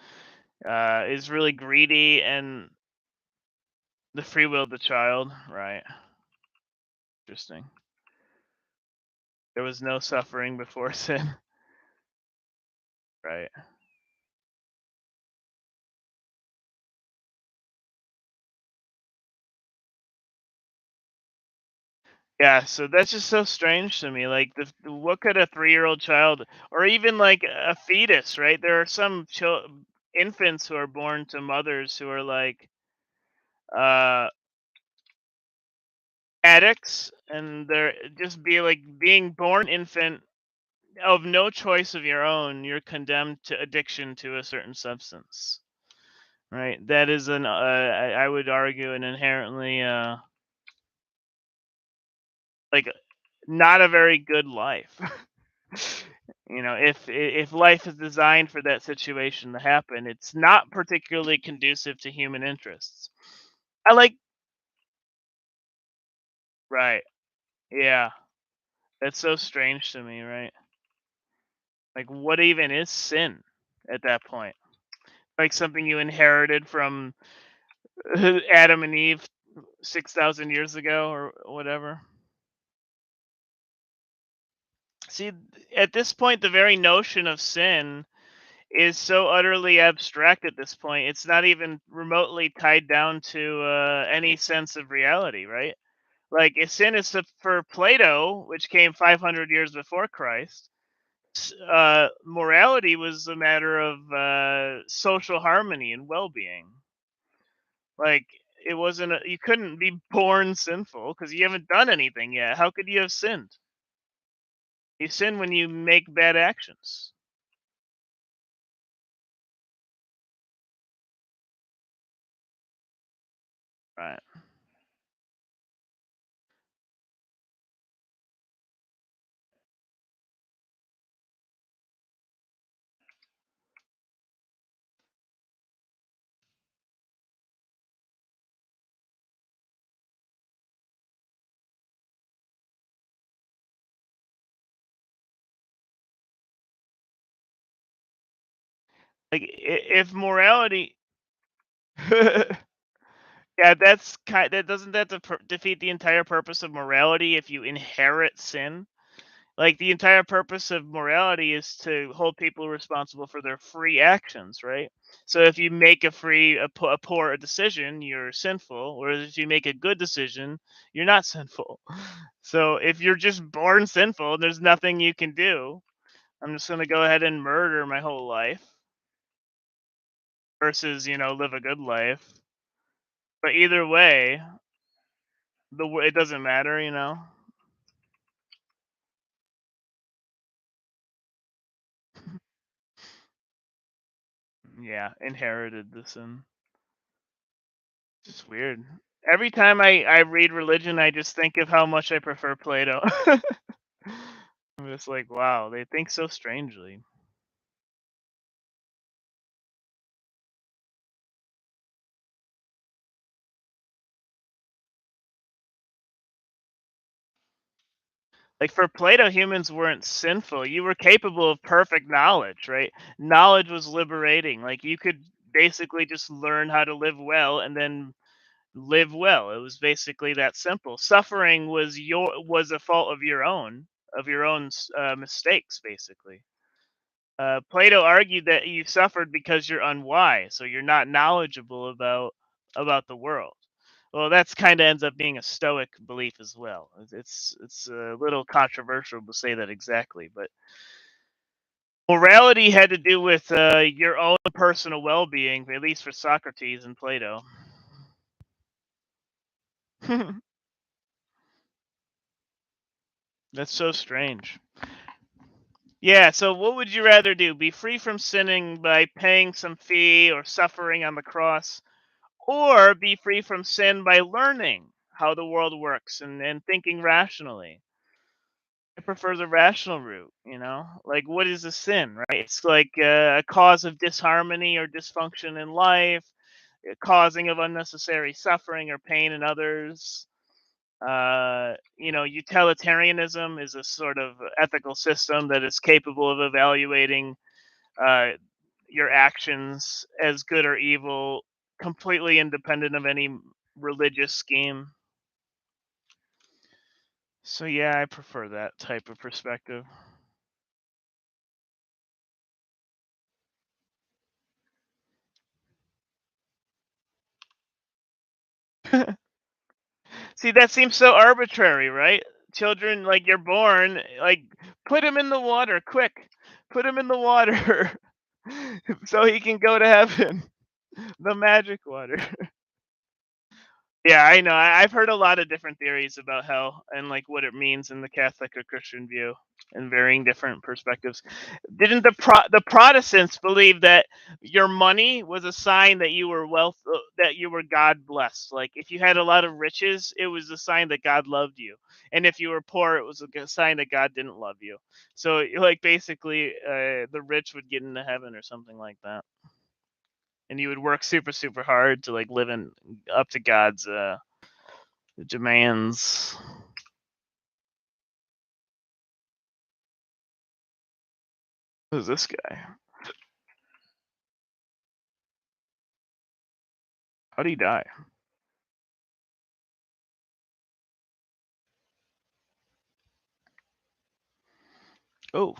is really greedy and the free will of the child, right? Interesting. There was no suffering before sin, right? Yeah, so that's just so strange to me. Like, what could a 3-year-old child, or even like a fetus, right? There are some infants who are born to mothers who are like uh, addicts, and they're just be like being born infant of no choice of your own. You're condemned to addiction to a certain substance, right? That is I would argue, an inherently like not a very good life. If life is designed for that situation to happen, it's not particularly conducive to human interests. I like right. Yeah. That's so strange to me, right? Like what even is sin at that point? Like something you inherited from Adam and Eve 6,000 years ago or whatever. See, at this point the very notion of sin is so utterly abstract at this point. It's not even remotely tied down to any sense of reality, right? Like if sin is for Plato, which came 500 years before Christ, morality was a matter of social harmony and well-being. Like it wasn't you couldn't be born sinful because you haven't done anything yet. How could you have sinned? You sin when you make bad actions, right? Like if morality yeah, that doesn't that defeat the entire purpose of morality if you inherit sin? Like the entire purpose of morality is to hold people responsible for their free actions, right? So if you make a poor decision, you're sinful, whereas if you make a good decision, you're not sinful. So if you're just born sinful, there's nothing you can do. I'm just gonna go ahead and murder my whole life. versus live a good life. But either way, it doesn't matter. Yeah, inherited the sin. It's weird. Every time I read religion, I just think of how much I prefer Plato. I'm just like, wow, they think so strangely. Like for Plato, humans weren't sinful. You were capable of perfect knowledge, right? Knowledge was liberating. Like you could basically just learn how to live well and then live well. It was basically that simple. Suffering was a fault of your own mistakes, basically. Plato argued that you suffered because you're unwise, so you're not knowledgeable about the world. Well, that's kind of ends up being a Stoic belief as well. It's a little controversial to say that exactly, but morality had to do with your own personal well-being, at least for Socrates and Plato. That's so strange. Yeah, so what would you rather do? Be free from sinning by paying some fee or suffering on the cross, or be free from sin by learning how the world works and thinking rationally? I prefer the rational route. Like, what is a sin, right? It's like a cause of disharmony or dysfunction in life, a causing of unnecessary suffering or pain in others. Utilitarianism is a sort of ethical system that is capable of evaluating uh, your actions as good or evil, completely independent of any religious scheme. So yeah, I prefer that type of perspective. See, that seems so arbitrary, right? Children, like you're born, like put him in the water, quick, put him in the water, so he can go to heaven. The magic water. Yeah, I know. I've heard a lot of different theories about hell and like what it means in the Catholic or Christian view, and varying different perspectives. Didn't the Protestants believe that your money was a sign that you were that you were God blessed? Like if you had a lot of riches, it was a sign that God loved you, and if you were poor, it was a sign that God didn't love you. So like basically, the rich would get into heaven or something like that, and you would work super super hard to like live in up to God's demands. Who's this guy? How'd he die? Oh,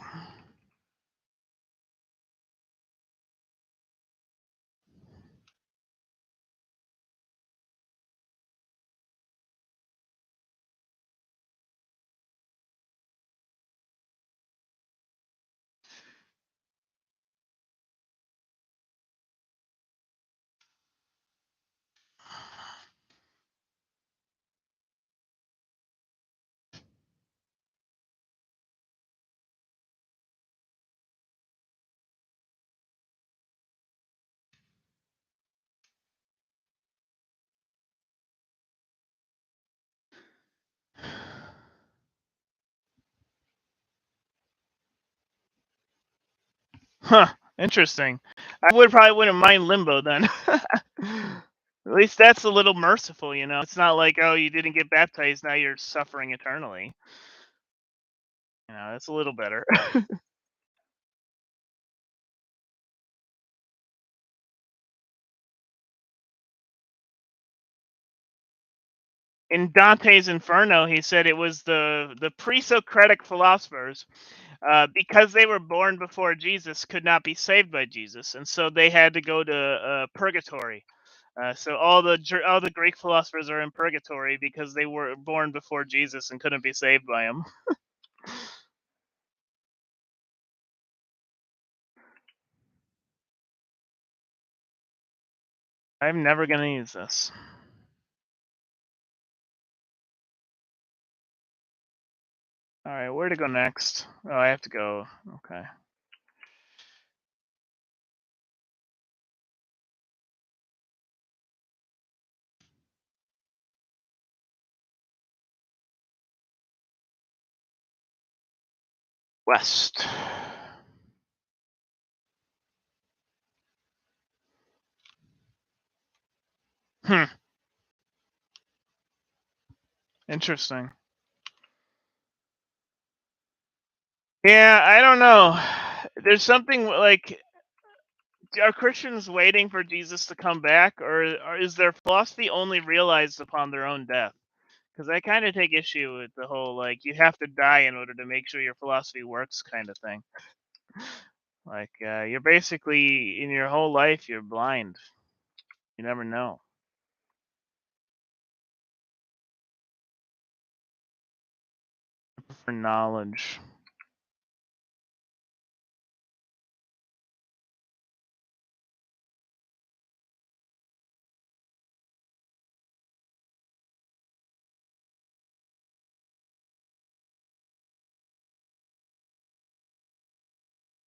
huh. Interesting. I would probably wouldn't mind limbo then. At least that's a little merciful. It's not like, oh, you didn't get baptized, now you're suffering eternally. That's a little better. In Dante's Inferno, he said it was the pre-Socratic philosophers, because they were born before Jesus, could not be saved by Jesus, and so they had to go to purgatory. So all the Greek philosophers are in purgatory because they were born before Jesus and couldn't be saved by him. I'm never gonna use this. Alright, where to go next? Oh, I have to go. Okay. West. Hmm. Interesting. Yeah, I don't know. There's something like, are Christians waiting for Jesus to come back, or is their philosophy only realized upon their own death? Because I kind of take issue with the whole like you have to die in order to make sure your philosophy works kind of thing. Like you're basically in your whole life you're blind. You never know. For knowledge.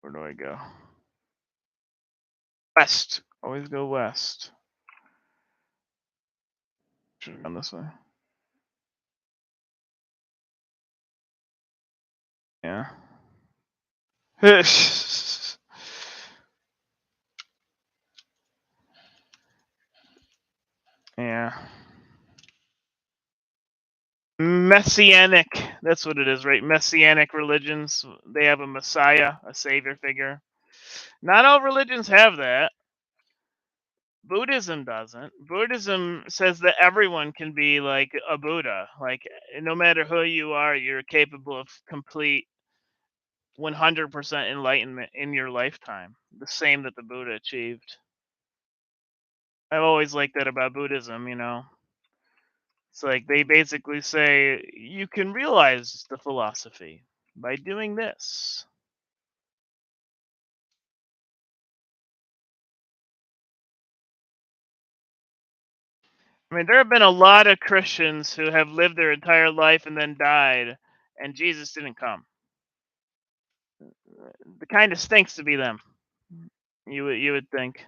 Where do I go? West. Always go west. Should have gone this way. Yeah. Yeah. Messianic. That's what it is, right? Messianic religions. They have a messiah, a savior figure. Not all religions have that. Buddhism doesn't. Buddhism says that everyone can be like a Buddha. Like no matter who you are, you're capable of complete 100% enlightenment in your lifetime. The same that the Buddha achieved. I've always liked that about Buddhism. It's like they basically say you can realize the philosophy by doing this. I mean, there have been a lot of Christians who have lived their entire life and then died, and Jesus didn't come. It kind of stinks to be them. You would think.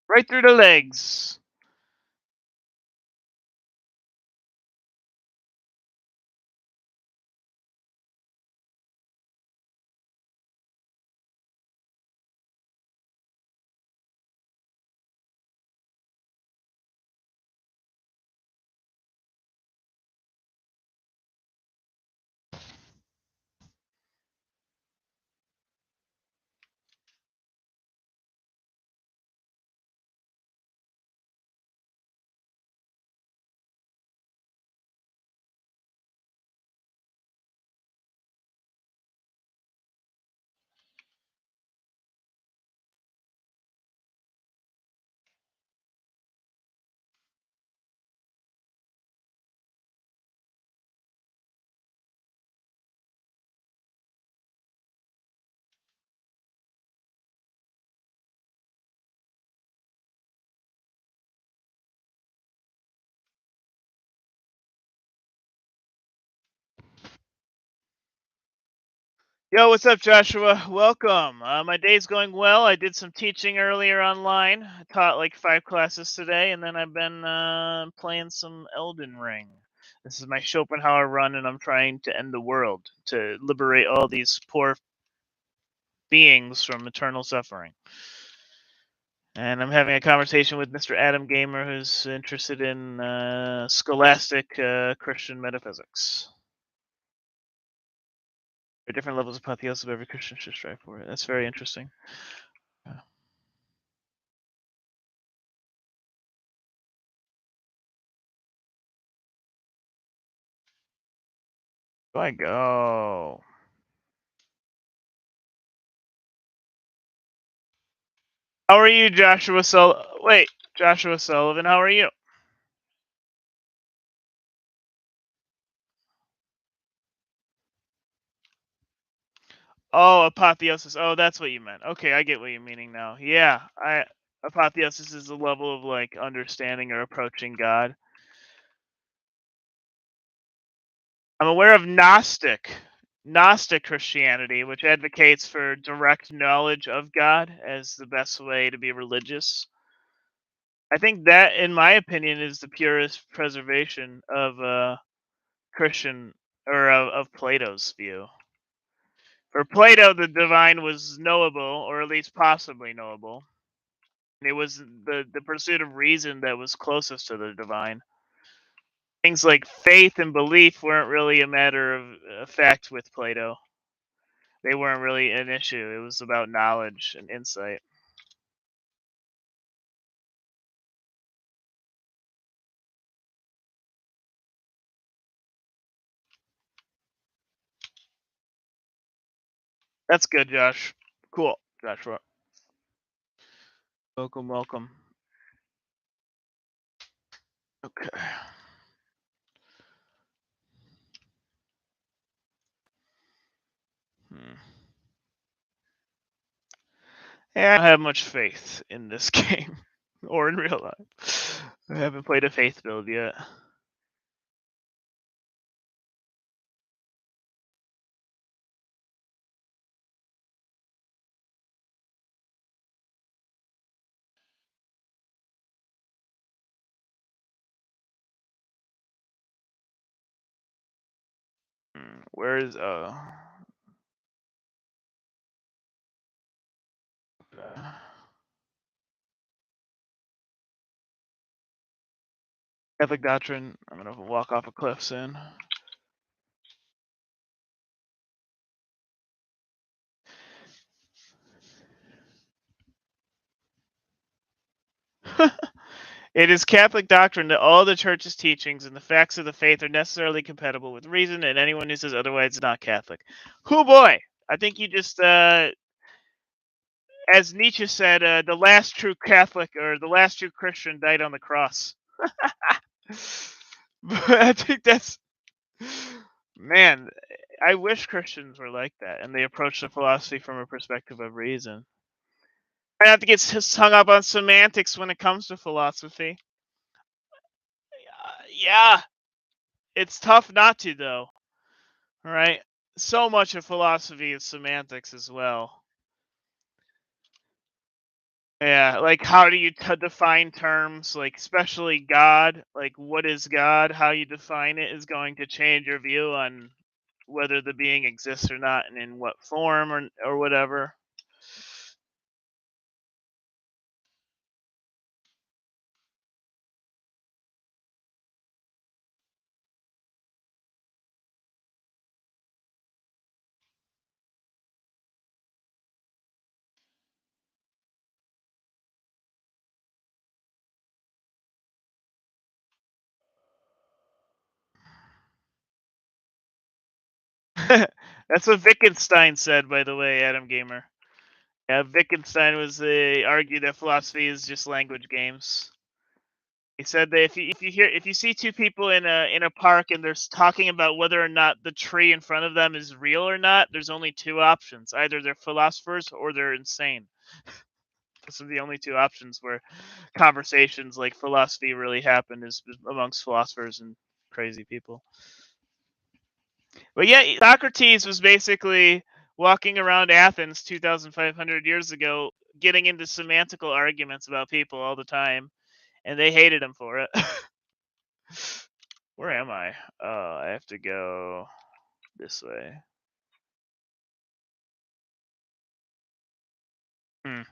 Right through the legs. Yo, what's up, Joshua? Welcome. My day's going well. I did some teaching earlier online. I taught like 5 classes today, and then I've been playing some Elden Ring. This is my Schopenhauer run, and I'm trying to end the world to liberate all these poor beings from eternal suffering. And I'm having a conversation with Mr. Adam Gamer, who's interested in scholastic Christian metaphysics. There are different levels of apotheosis, but every Christian should strive for it. That's very interesting. Yeah. Do I go? How are you, Joshua Wait, Joshua Sullivan, how are you? Oh, apotheosis. Oh, that's what you meant. Okay, I get what you're meaning now. Yeah, apotheosis is a level of like understanding or approaching God. I'm aware of Gnostic Christianity, which advocates for direct knowledge of God as the best way to be religious. I think that, in my opinion, is the purest preservation of Christian or of Plato's view. For Plato, the divine was knowable, or at least possibly knowable. It was the pursuit of reason that was closest to the divine. Things like faith and belief weren't really a matter of fact with Plato. They weren't really an issue. It was about knowledge and insight. That's good, Josh. Cool, Joshua. Welcome, welcome. Okay. Hmm. Yeah, I don't have much faith in this game or in real life. I haven't played a faith build yet. Where is Catholic doctrine? I'm gonna walk off a cliff soon. It is Catholic doctrine that all the Church's teachings and the facts of the faith are necessarily compatible with reason, and anyone who says otherwise is not Catholic. Who boy! I think you just, as Nietzsche said, the last true Catholic or the last true Christian died on the cross. But I think that's, man. I wish Christians were like that, and they approach the philosophy from a perspective of reason. I have to get hung up on semantics when it comes to philosophy. Yeah, it's tough not to though. Right? So much of philosophy is semantics as well. Yeah, like how do you define terms, like especially God, like what is God, how you define it is going to change your view on whether the being exists or not and in what form or whatever. That's what Wittgenstein said, by the way, Adam Gamer. Yeah, Wittgenstein was argued that philosophy is just language games. He said that if you see two people in a park and they're talking about whether or not the tree in front of them is real or not, there's only two options: either they're philosophers or they're insane. Those are the only two options where conversations like philosophy really happen, is amongst philosophers and crazy people. But yeah, Socrates was basically walking around Athens 2,500 years ago, getting into semantical arguments about people all the time, and they hated him for it. Where am I? Oh, I have to go this way. Hmm.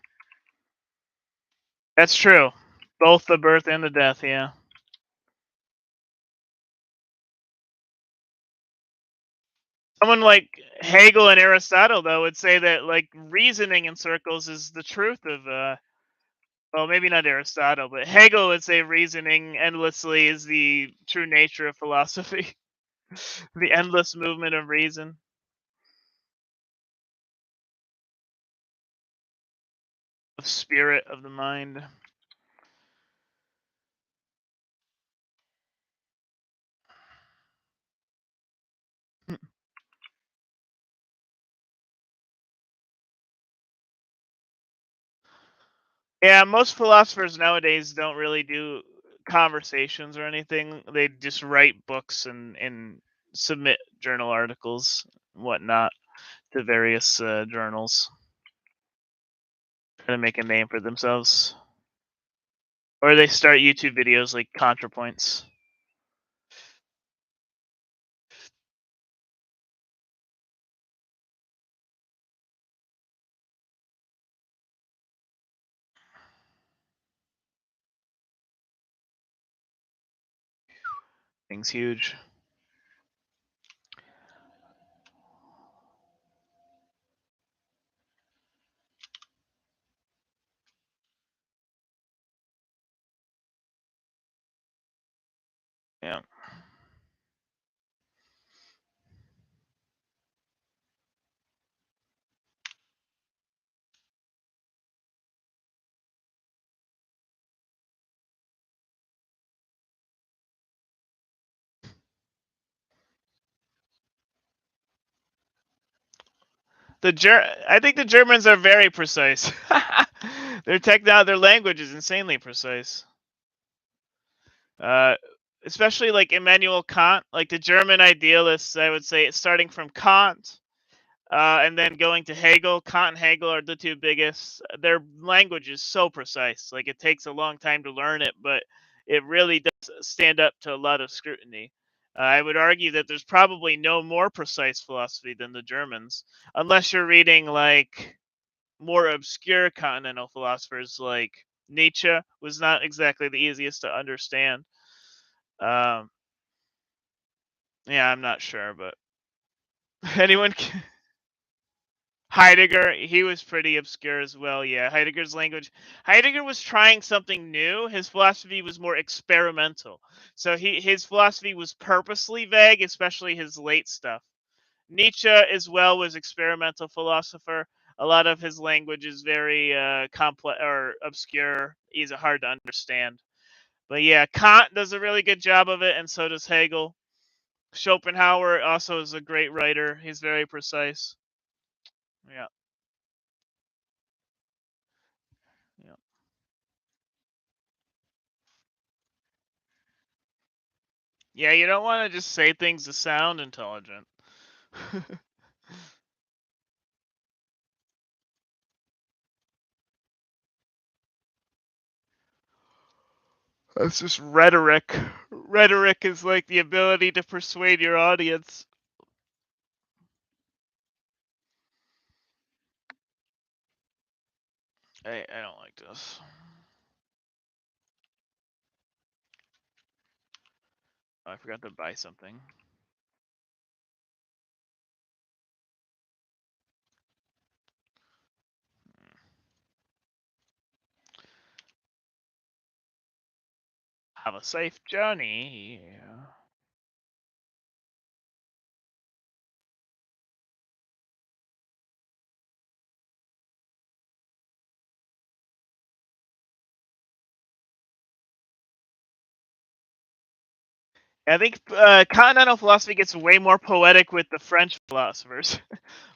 That's true. Both the birth and the death, yeah. Someone like Hegel and Aristotle, though, would say that like reasoning in circles is the truth of well, maybe not Aristotle, but Hegel would say reasoning endlessly is the true nature of philosophy. The endless movement of reason, of spirit, of the mind. Yeah, most philosophers nowadays don't really do conversations or anything. They just write books and submit journal articles and whatnot to various journals, trying to make a name for themselves. Or they start YouTube videos like ContraPoints. Thing's huge. Yeah. I think the Germans are very precise. Their language is insanely precise. Uh, Especially like Immanuel Kant, like the German idealists, I would say, starting from Kant, and then going to Hegel. Kant and Hegel are the two biggest. Their language is so precise. Like it takes a long time to learn it, but it really does stand up to a lot of scrutiny. I would argue that there's probably no more precise philosophy than the Germans, unless you're reading like more obscure continental philosophers like Nietzsche was not exactly the easiest to understand. Um, yeah, I'm not sure, but anyone Heidegger, he was pretty obscure as well. Yeah, Heidegger's language. Heidegger was trying something new. His philosophy was more experimental. So his philosophy was purposely vague, especially his late stuff. Nietzsche as well was experimental philosopher. A lot of his language is very complex or obscure. He's hard to understand. But yeah, Kant does a really good job of it, and so does Hegel. Schopenhauer also is a great writer. He's very precise. Yeah, yeah. Yeah, you don't want to just say things to sound intelligent. That's just rhetoric. Rhetoric is like the ability to persuade your audience. I don't like this. Oh, I forgot to buy something. Have a safe journey. Yeah. I think continental philosophy gets way more poetic with the French philosophers.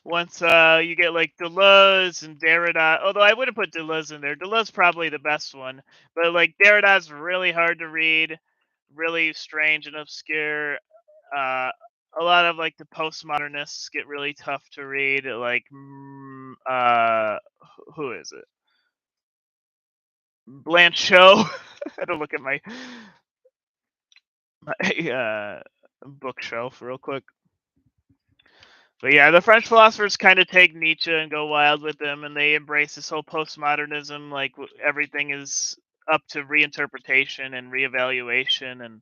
Once you get like Deleuze and Derrida, although I wouldn't put Deleuze in there. Deleuze probably the best one, but like Derrida's really hard to read, really strange and obscure. Uh, a lot of like the postmodernists get really tough to read. Like, who is it? Blanchot. I had to look at my bookshelf real quick. But yeah, the French philosophers kind of take Nietzsche and go wild with them, and they embrace this whole postmodernism, like everything is up to reinterpretation and reevaluation, and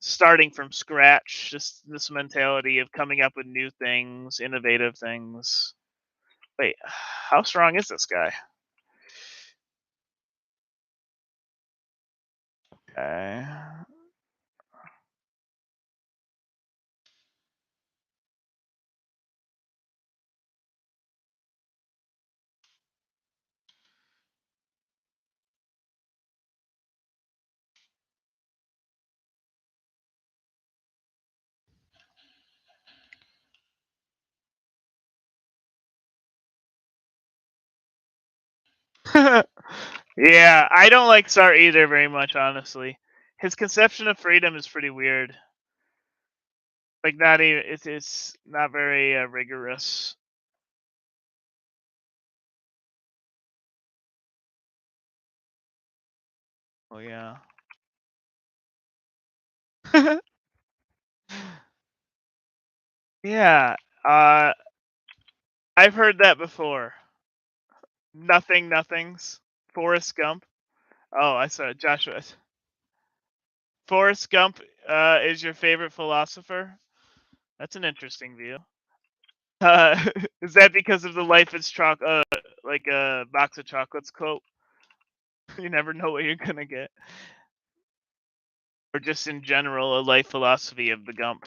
starting from scratch. Just this mentality of coming up with new things, innovative things. Wait, how strong is this guy? Okay. Yeah, I don't like Sar either very much, honestly. His conception of freedom is pretty weird. Like, not even it's not very rigorous. Oh yeah. Yeah. Uh, I've heard that before. Nothing, nothings. Forrest Gump. Oh, I saw it. Joshua. Forrest Gump is your favorite philosopher. That's an interesting view. Uh, is that because of the life is like a box of chocolates quote? You never know what you're gonna get, or just in general a life philosophy of the Gump.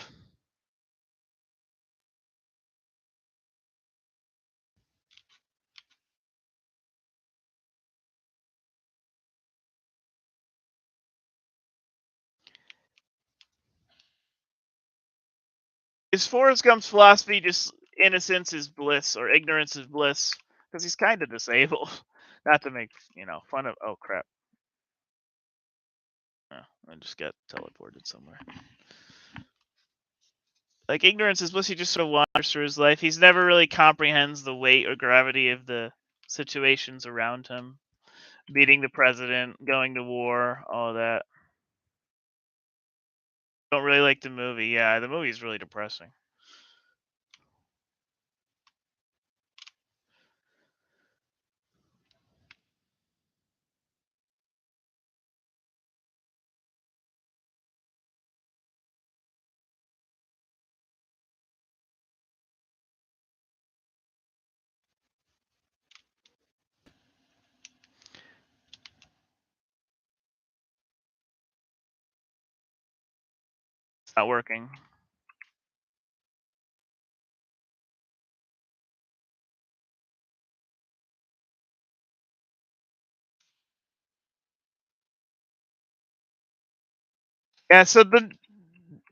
Is Forrest Gump's philosophy just innocence is bliss or ignorance is bliss? Because he's kind of disabled. Not to make fun of. Oh crap! Oh, I just got teleported somewhere. Like ignorance is bliss. He just sort of wanders through his life. He's never really comprehends the weight or gravity of the situations around him. Beating the president, going to war, all that. Don't really like the movie. Yeah, the movie's really depressing. It's not working. Yeah, so the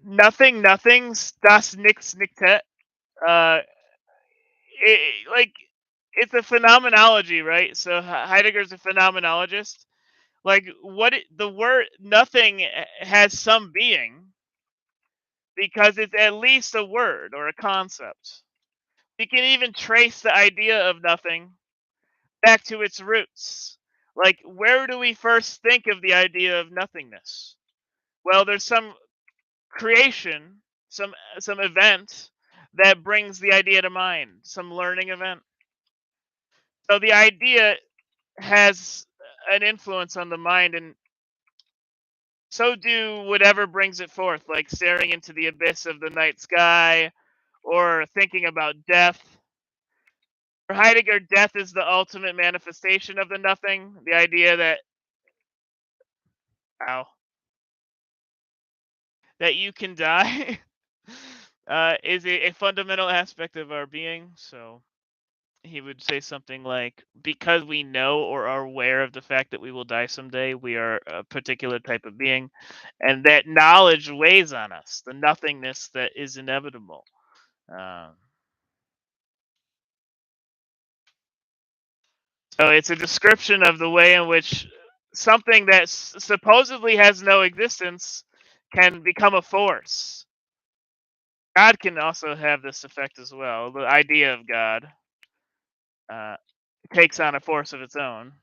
nothings, das nix nichtet. Uh, like it's a phenomenology, right? So Heidegger's a phenomenologist. Like the word nothing has some being because it's at least a word or a concept. We can even trace the idea of nothing back to its roots. Like, where do we first think of the idea of nothingness? Well, there's some creation, some event that brings the idea to mind, some learning event. So the idea has an influence on the mind, and so do whatever brings it forth, like staring into the abyss of the night sky or thinking about death. For Heidegger, death is the ultimate manifestation of the nothing. The idea that ow, that you can die is a fundamental aspect of our being. So he would say something like, because we know or are aware of the fact that we will die someday, we are a particular type of being, and that knowledge weighs on us, the nothingness that is inevitable. Um, so it's a description of the way in which something that supposedly has no existence can become a force. God can also have this effect as well. The idea of God uh, takes on a force of its own.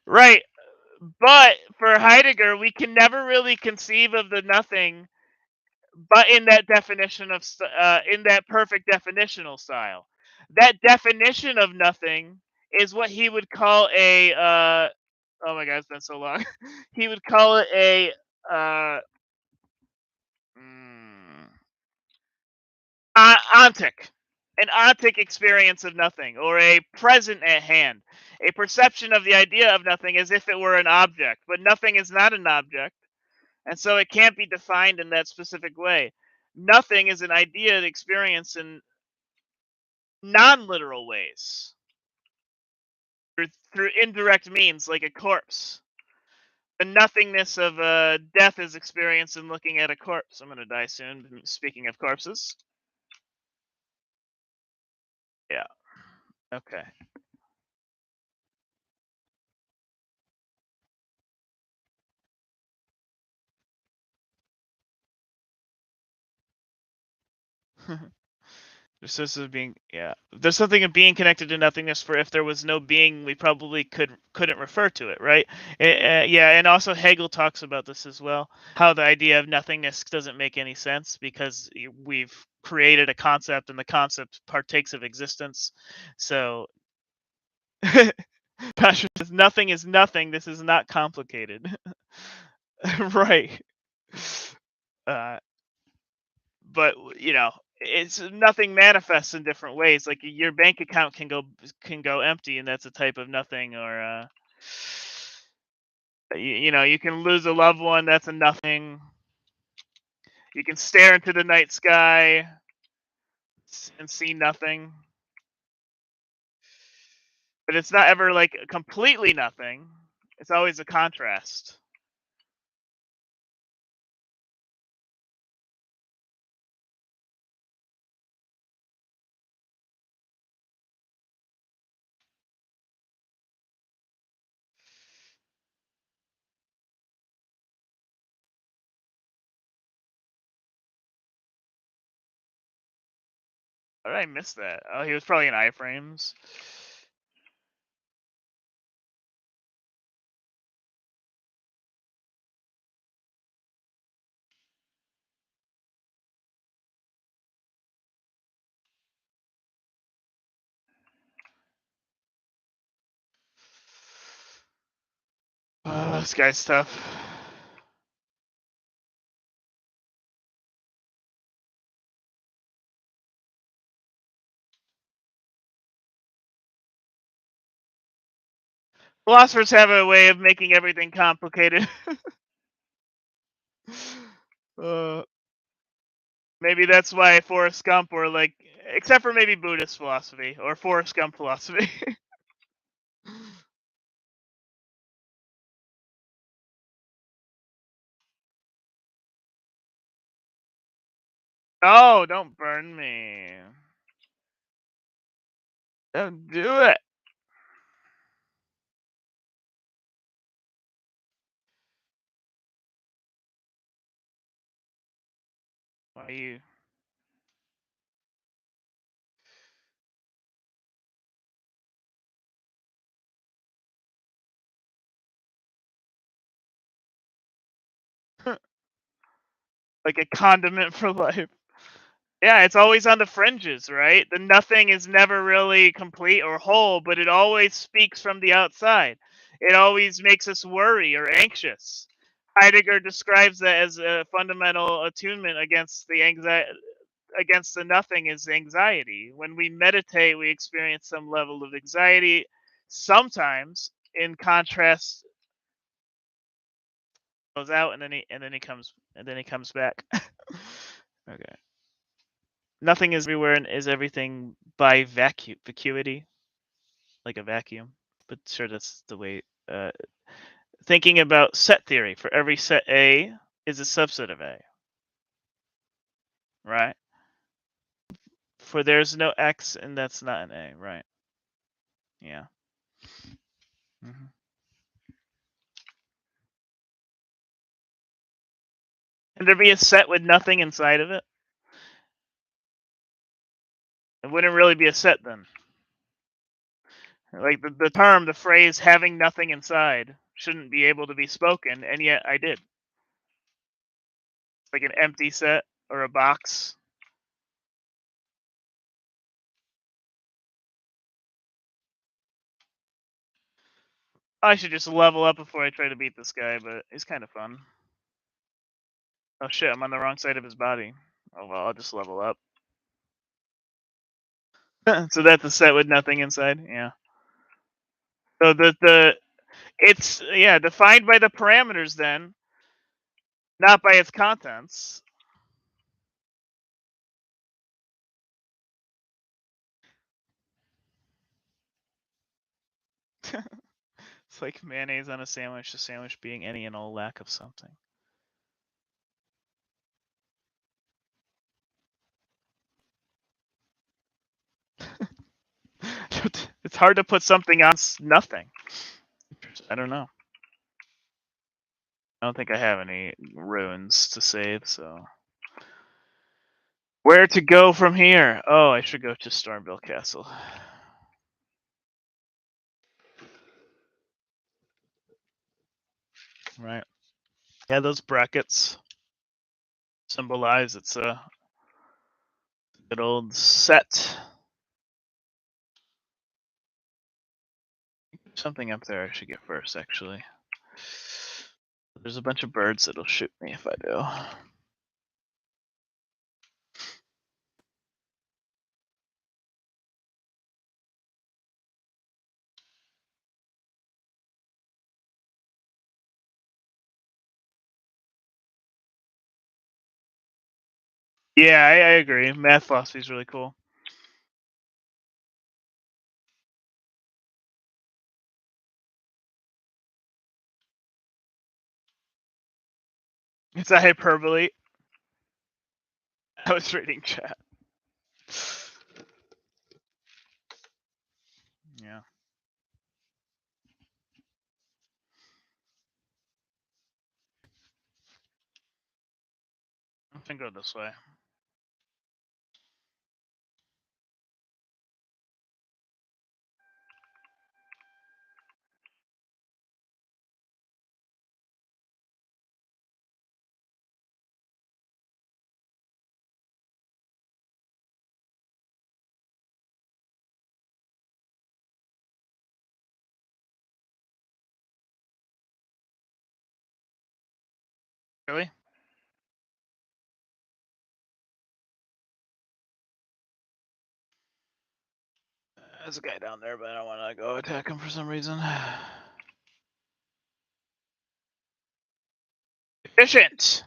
Right. But for Heidegger, we can never really conceive of the nothing, but in that definition of in that perfect definitional style. That definition of nothing is what he would call a oh my god, it's been so long. He would call it a uh mm, ontic, an ontic experience of nothing, or a present at hand, a perception of the idea of nothing as if it were an object, but nothing is not an object, and so it can't be defined in that specific way. Nothing is an idea experienced in non-literal ways, through indirect means, like a corpse. The nothingness of death is experienced in looking at a corpse. I'm gonna die soon. Speaking of corpses, yeah, okay. There's sense of being, yeah. There's something of being connected to nothingness. For if there was no being, we probably couldn't refer to it, right? Yeah, and also Hegel talks about this as well. How the idea of nothingness doesn't make any sense because we've created a concept, and the concept partakes of existence. So, Patrick says, "Nothing is nothing. This is not complicated." Right. Uh, but it's nothing manifests in different ways. Like your bank account can go empty, and that's a type of nothing. Or you can lose a loved one. That's a nothing. You can stare into the night sky and see nothing, but it's not ever like completely nothing. It's always a contrast. How did I miss that? Oh, he was probably in iframes. This guy's tough. Philosophers have a way of making everything complicated. uh, Maybe that's why Forrest Gump, or like, except for maybe Buddhist philosophy or Forrest Gump philosophy. Oh, don't burn me. Don't do it. Why are you? Like a condiment for life. Yeah, it's always on the fringes, right? The nothing is never really complete or whole, but it always speaks from the outside. It always makes us worry or anxious. Heidegger describes that as a fundamental attunement against the nothing is anxiety. When we meditate, we experience some level of anxiety. Sometimes, in contrast, goes out, and then he comes back. Okay. Nothing is everywhere and is everything by vacuity, like a vacuum. But sure, that's the way. Thinking about set theory, for every set A is a subset of A, right? For there's no X, and that's not an A, right? Yeah. hmm Can there be a set with nothing inside of it? It wouldn't really be a set then. Like the term, the phrase "having nothing inside" shouldn't be able to be spoken, and yet I did. Like an empty set or a box. I should just level up before I try to beat this guy, but it's kind of fun. Oh shit, I'm on the wrong side of his body. Oh well, I'll just level up. So that's a set with nothing inside. Yeah. So the it's yeah defined by the parameters then, not by its contents. It's like mayonnaise on a sandwich. The sandwich being any and all lack of something. It's hard to put something on nothing. I don't know. I don't think I have any ruins to save, so. Where to go from here? Oh, I should go to Stormville Castle. Right. Yeah, those brackets symbolize it's a good old set. Something up there I should get first, actually. There's a bunch of birds that'll shoot me if I do. Yeah, I agree. Math philosophy is really cool. It's a hyperbole. I was reading chat. Yeah. I can go this way. Really? There's a guy down there, but I don't want to go attack him for some reason. Efficient!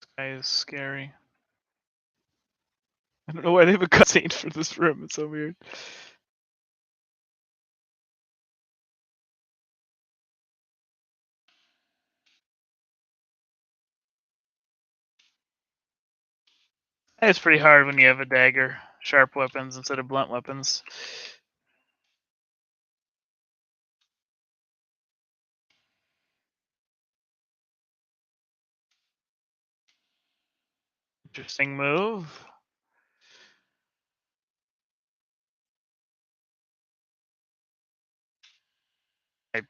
This guy is scary. I don't know why they have a cutscene for this room. It's so weird. It's pretty hard when you have a dagger. Sharp weapons instead of blunt weapons. Interesting move. I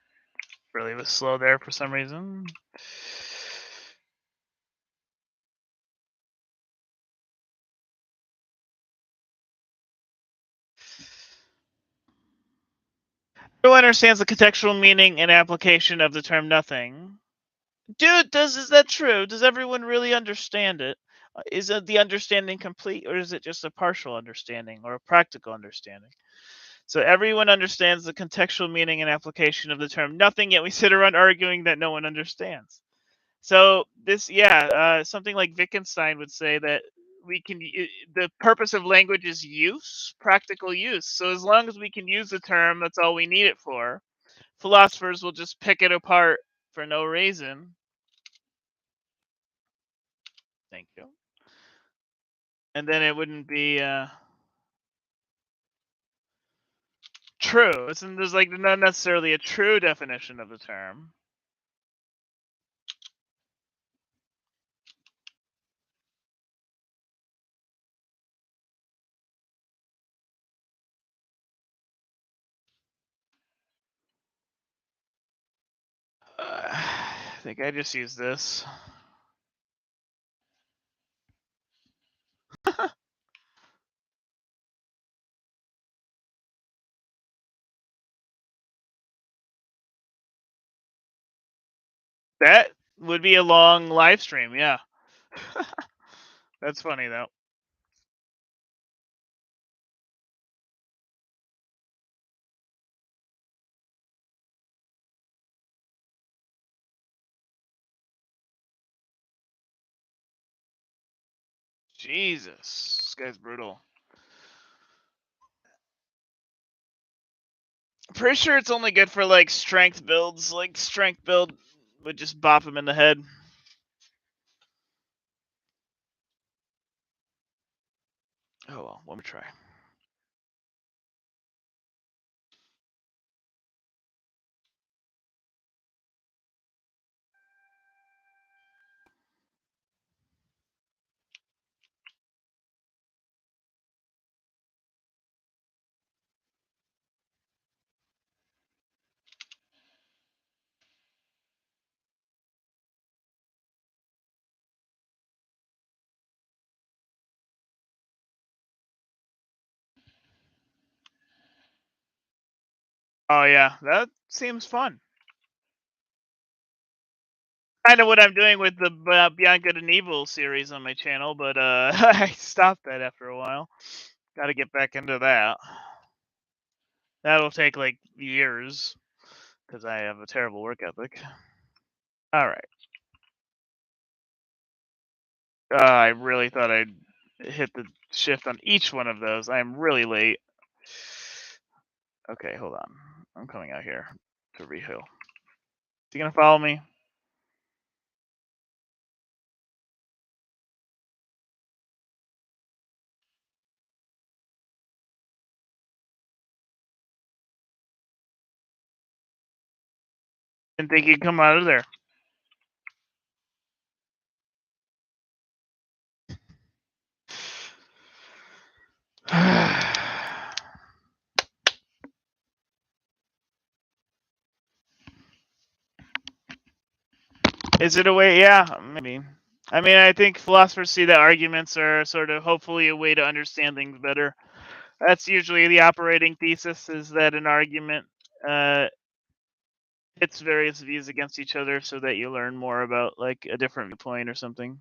really was slow there for some reason. Who understands the contextual meaning and application of the term nothing? Dude, is that true? Does everyone really understand it? Is the understanding complete, or is it just a partial understanding or a practical understanding? So everyone understands the contextual meaning and application of the term nothing, yet we sit around arguing that no one understands. So this, yeah, something like Wittgenstein would say that the purpose of language is use, practical use. So as long as we can use the term, that's all we need it for. Philosophers will just pick it apart for no reason. Thank you. And then it wouldn't be true. There's like not necessarily a true definition of the term. I think I just use this. That would be a long live stream, yeah. That's funny though. Jesus, this guy's brutal. Pretty sure it's only good for like strength builds. Like strength build would just bop him in the head. Oh well, let me try. Oh yeah, that seems fun. Kind of what I'm doing with the Beyond Good and Evil series on my channel, but I stopped that after a while. Got to get back into that. That'll take like years because I have a terrible work ethic. All right. I really thought I'd hit the shift on each one of those. I am really late. Okay, hold on. I'm coming out here to reheal. Is he gonna follow me? Didn't think he'd come out of there. Is it a way? Yeah, maybe. I mean, I think philosophers see that arguments are sort of hopefully a way to understand things better. That's usually the operating thesis: is that an argument uh, pits various views against each other, so that you learn more about like a different viewpoint or something.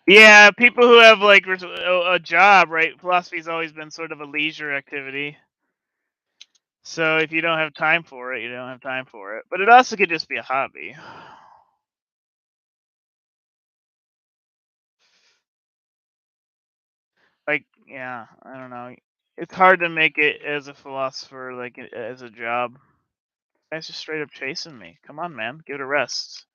Yeah, people who have like a job, right? Philosophy's always been sort of a leisure activity. So if you don't have time for it, you don't have time for it. But it also could just be a hobby. Like, yeah, I don't know. It's hard to make it as a philosopher, like as a job. Guy's just straight up chasing me. Come on, man, give it a rest.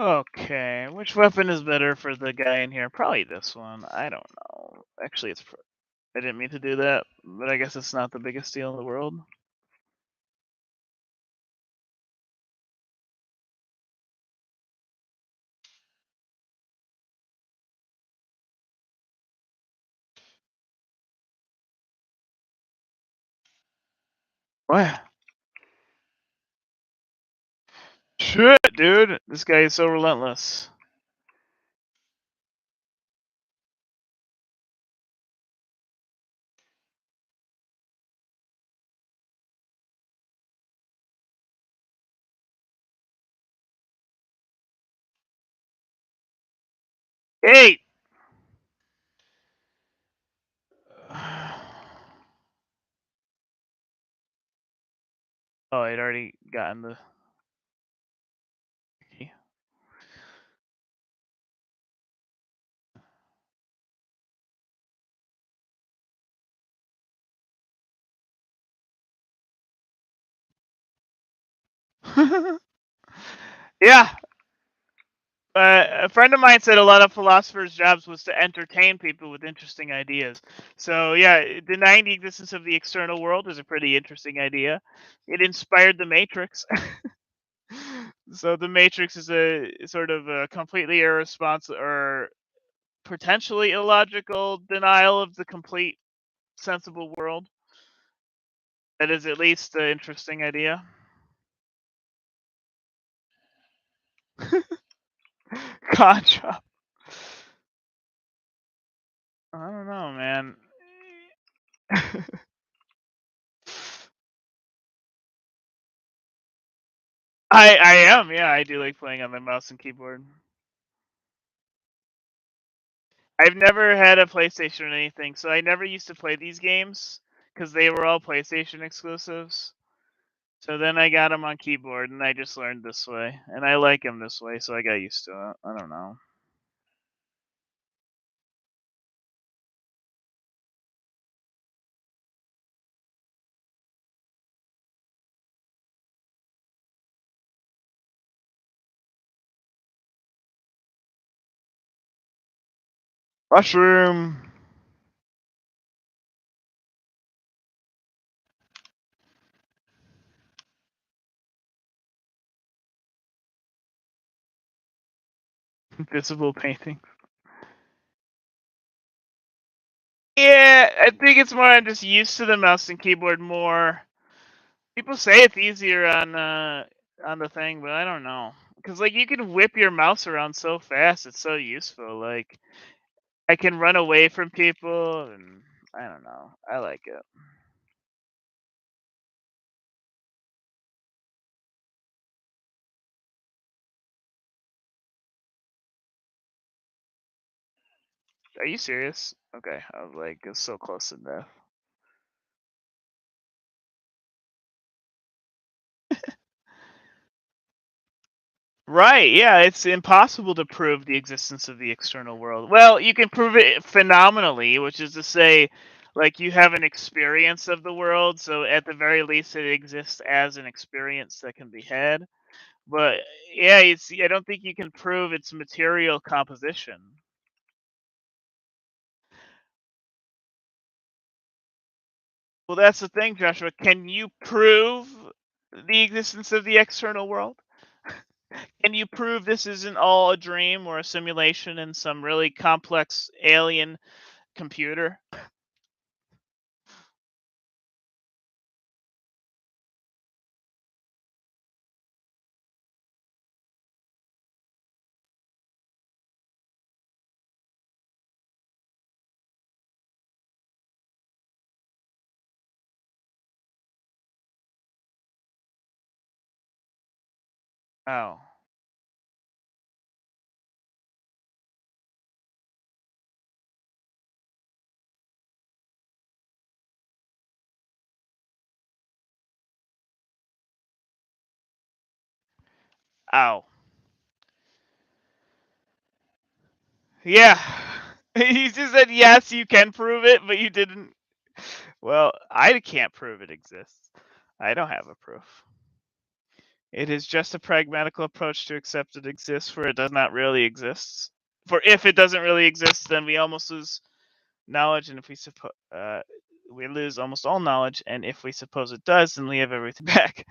Okay, which weapon is better for the guy in here? Probably this one. I don't know. Actually, I didn't mean to do that, but I guess it's not the biggest deal in the world. What? Shit, dude. This guy is so relentless. Hey. Oh, I'd already gotten the key. Yeah. A friend of mine said a lot of philosophers' jobs was to entertain people with interesting ideas. So yeah, denying the existence of the external world is a pretty interesting idea. It inspired the Matrix. So the Matrix is a sort of a completely irresponsible or potentially illogical denial of the complete sensible world. That is at least an interesting idea. Contra. I don't know, man. I am, yeah, I do like playing on the mouse and keyboard. I've never had a PlayStation or anything, so I never used to play these games because they were all PlayStation exclusives. So then I got them on keyboard, and I just learned this way, and I like them this way, so I got used to it. I don't know. Mushroom. Visible painting. Yeah, I think it's more I'm just used to the mouse and keyboard more. People say it's easier on the thing, but I don't know. Cause like you can whip your mouse around so fast, it's so useful. Like I can run away from people, and I don't know. I like it. Are you serious? Okay, I was like, it's so close to death. Right, yeah, it's impossible to prove the existence of the external world. Well, you can prove it phenomenally, which is to say, like, you have an experience of the world, so at the very least, it exists as an experience that can be had. But yeah, it's I don't think you can prove its material composition. Well, that's the thing, Joshua. Can you prove the existence of the external world? Can you prove this isn't all a dream or a simulation in some really complex alien computer? Oh. Oh. Yeah. He just said yes, you can prove it, but you didn't. Well, I can't prove it exists. I don't have a proof. It is just a pragmatical approach to accept it exists where it does not really exist. For if it doesn't really exist, then we almost lose knowledge, and if we lose almost all knowledge, and if we suppose it does, then we have everything back.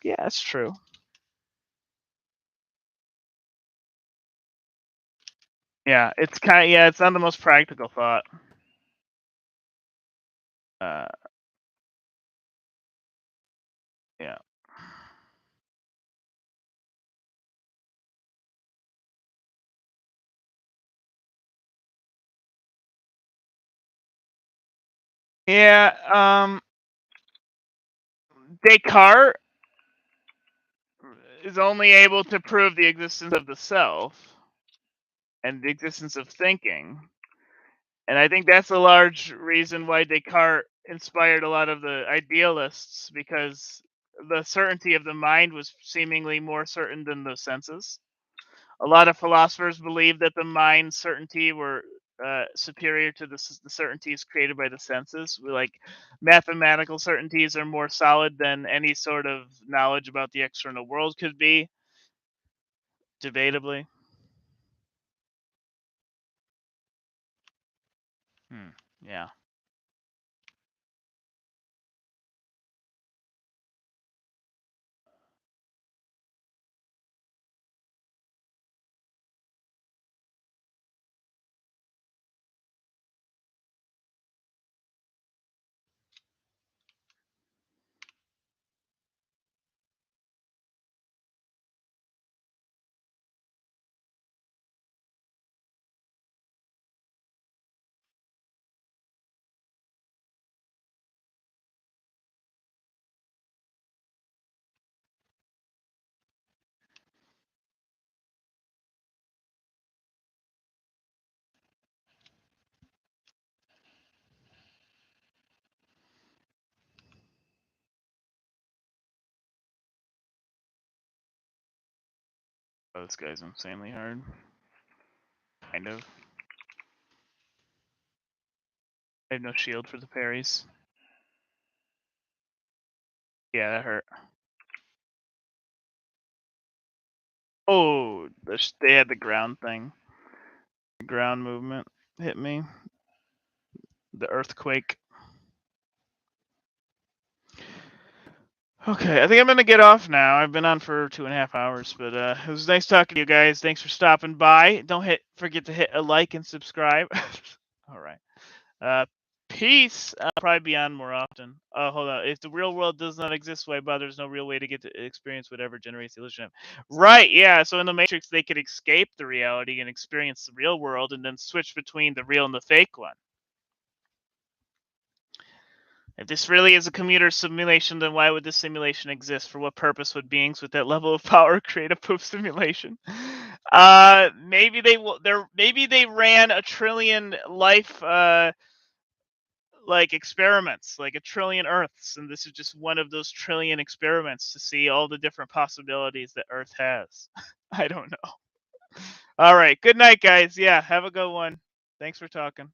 Yeah, that's true. Yeah, it's kind of, yeah, it's not the most practical thought. Uh, yeah. Yeah, Descartes is only able to prove the existence of the self. and the existence of thinking. And I think that's a large reason why Descartes inspired a lot of the idealists, because the certainty of the mind was seemingly more certain than the senses. A lot of philosophers believe that the mind's certainty were superior to the certainties created by the senses. Like mathematical certainties are more solid than any sort of knowledge about the external world could be, debatably. Yeah. Oh, this guy's insanely hard. Kind of. I have no shield for the parries. Yeah, that hurt. Oh, they had the ground thing. The ground movement hit me. The earthquake. Okay, I think I'm gonna get off now. I've been on for 2.5 hours, but it was nice talking to you guys. Thanks for stopping by. Don't forget to hit a like and subscribe. All right. Uh, peace. I'll probably be on more often. Oh, hold on. If the real world does not exist, why bother? There's no real way to get to experience whatever generates the illusion of. Right. Yeah. So in the Matrix, they could escape the reality and experience the real world, and then switch between the real and the fake one. If this really is a computer simulation, then why would this simulation exist? For what purpose would beings with that level of power create a poof simulation? Maybe they ran a trillion life like experiments, like a trillion Earths, and this is just one of those trillion experiments to see all the different possibilities that Earth has. I don't know. All right, good night, guys. Yeah, have a good one. Thanks for talking.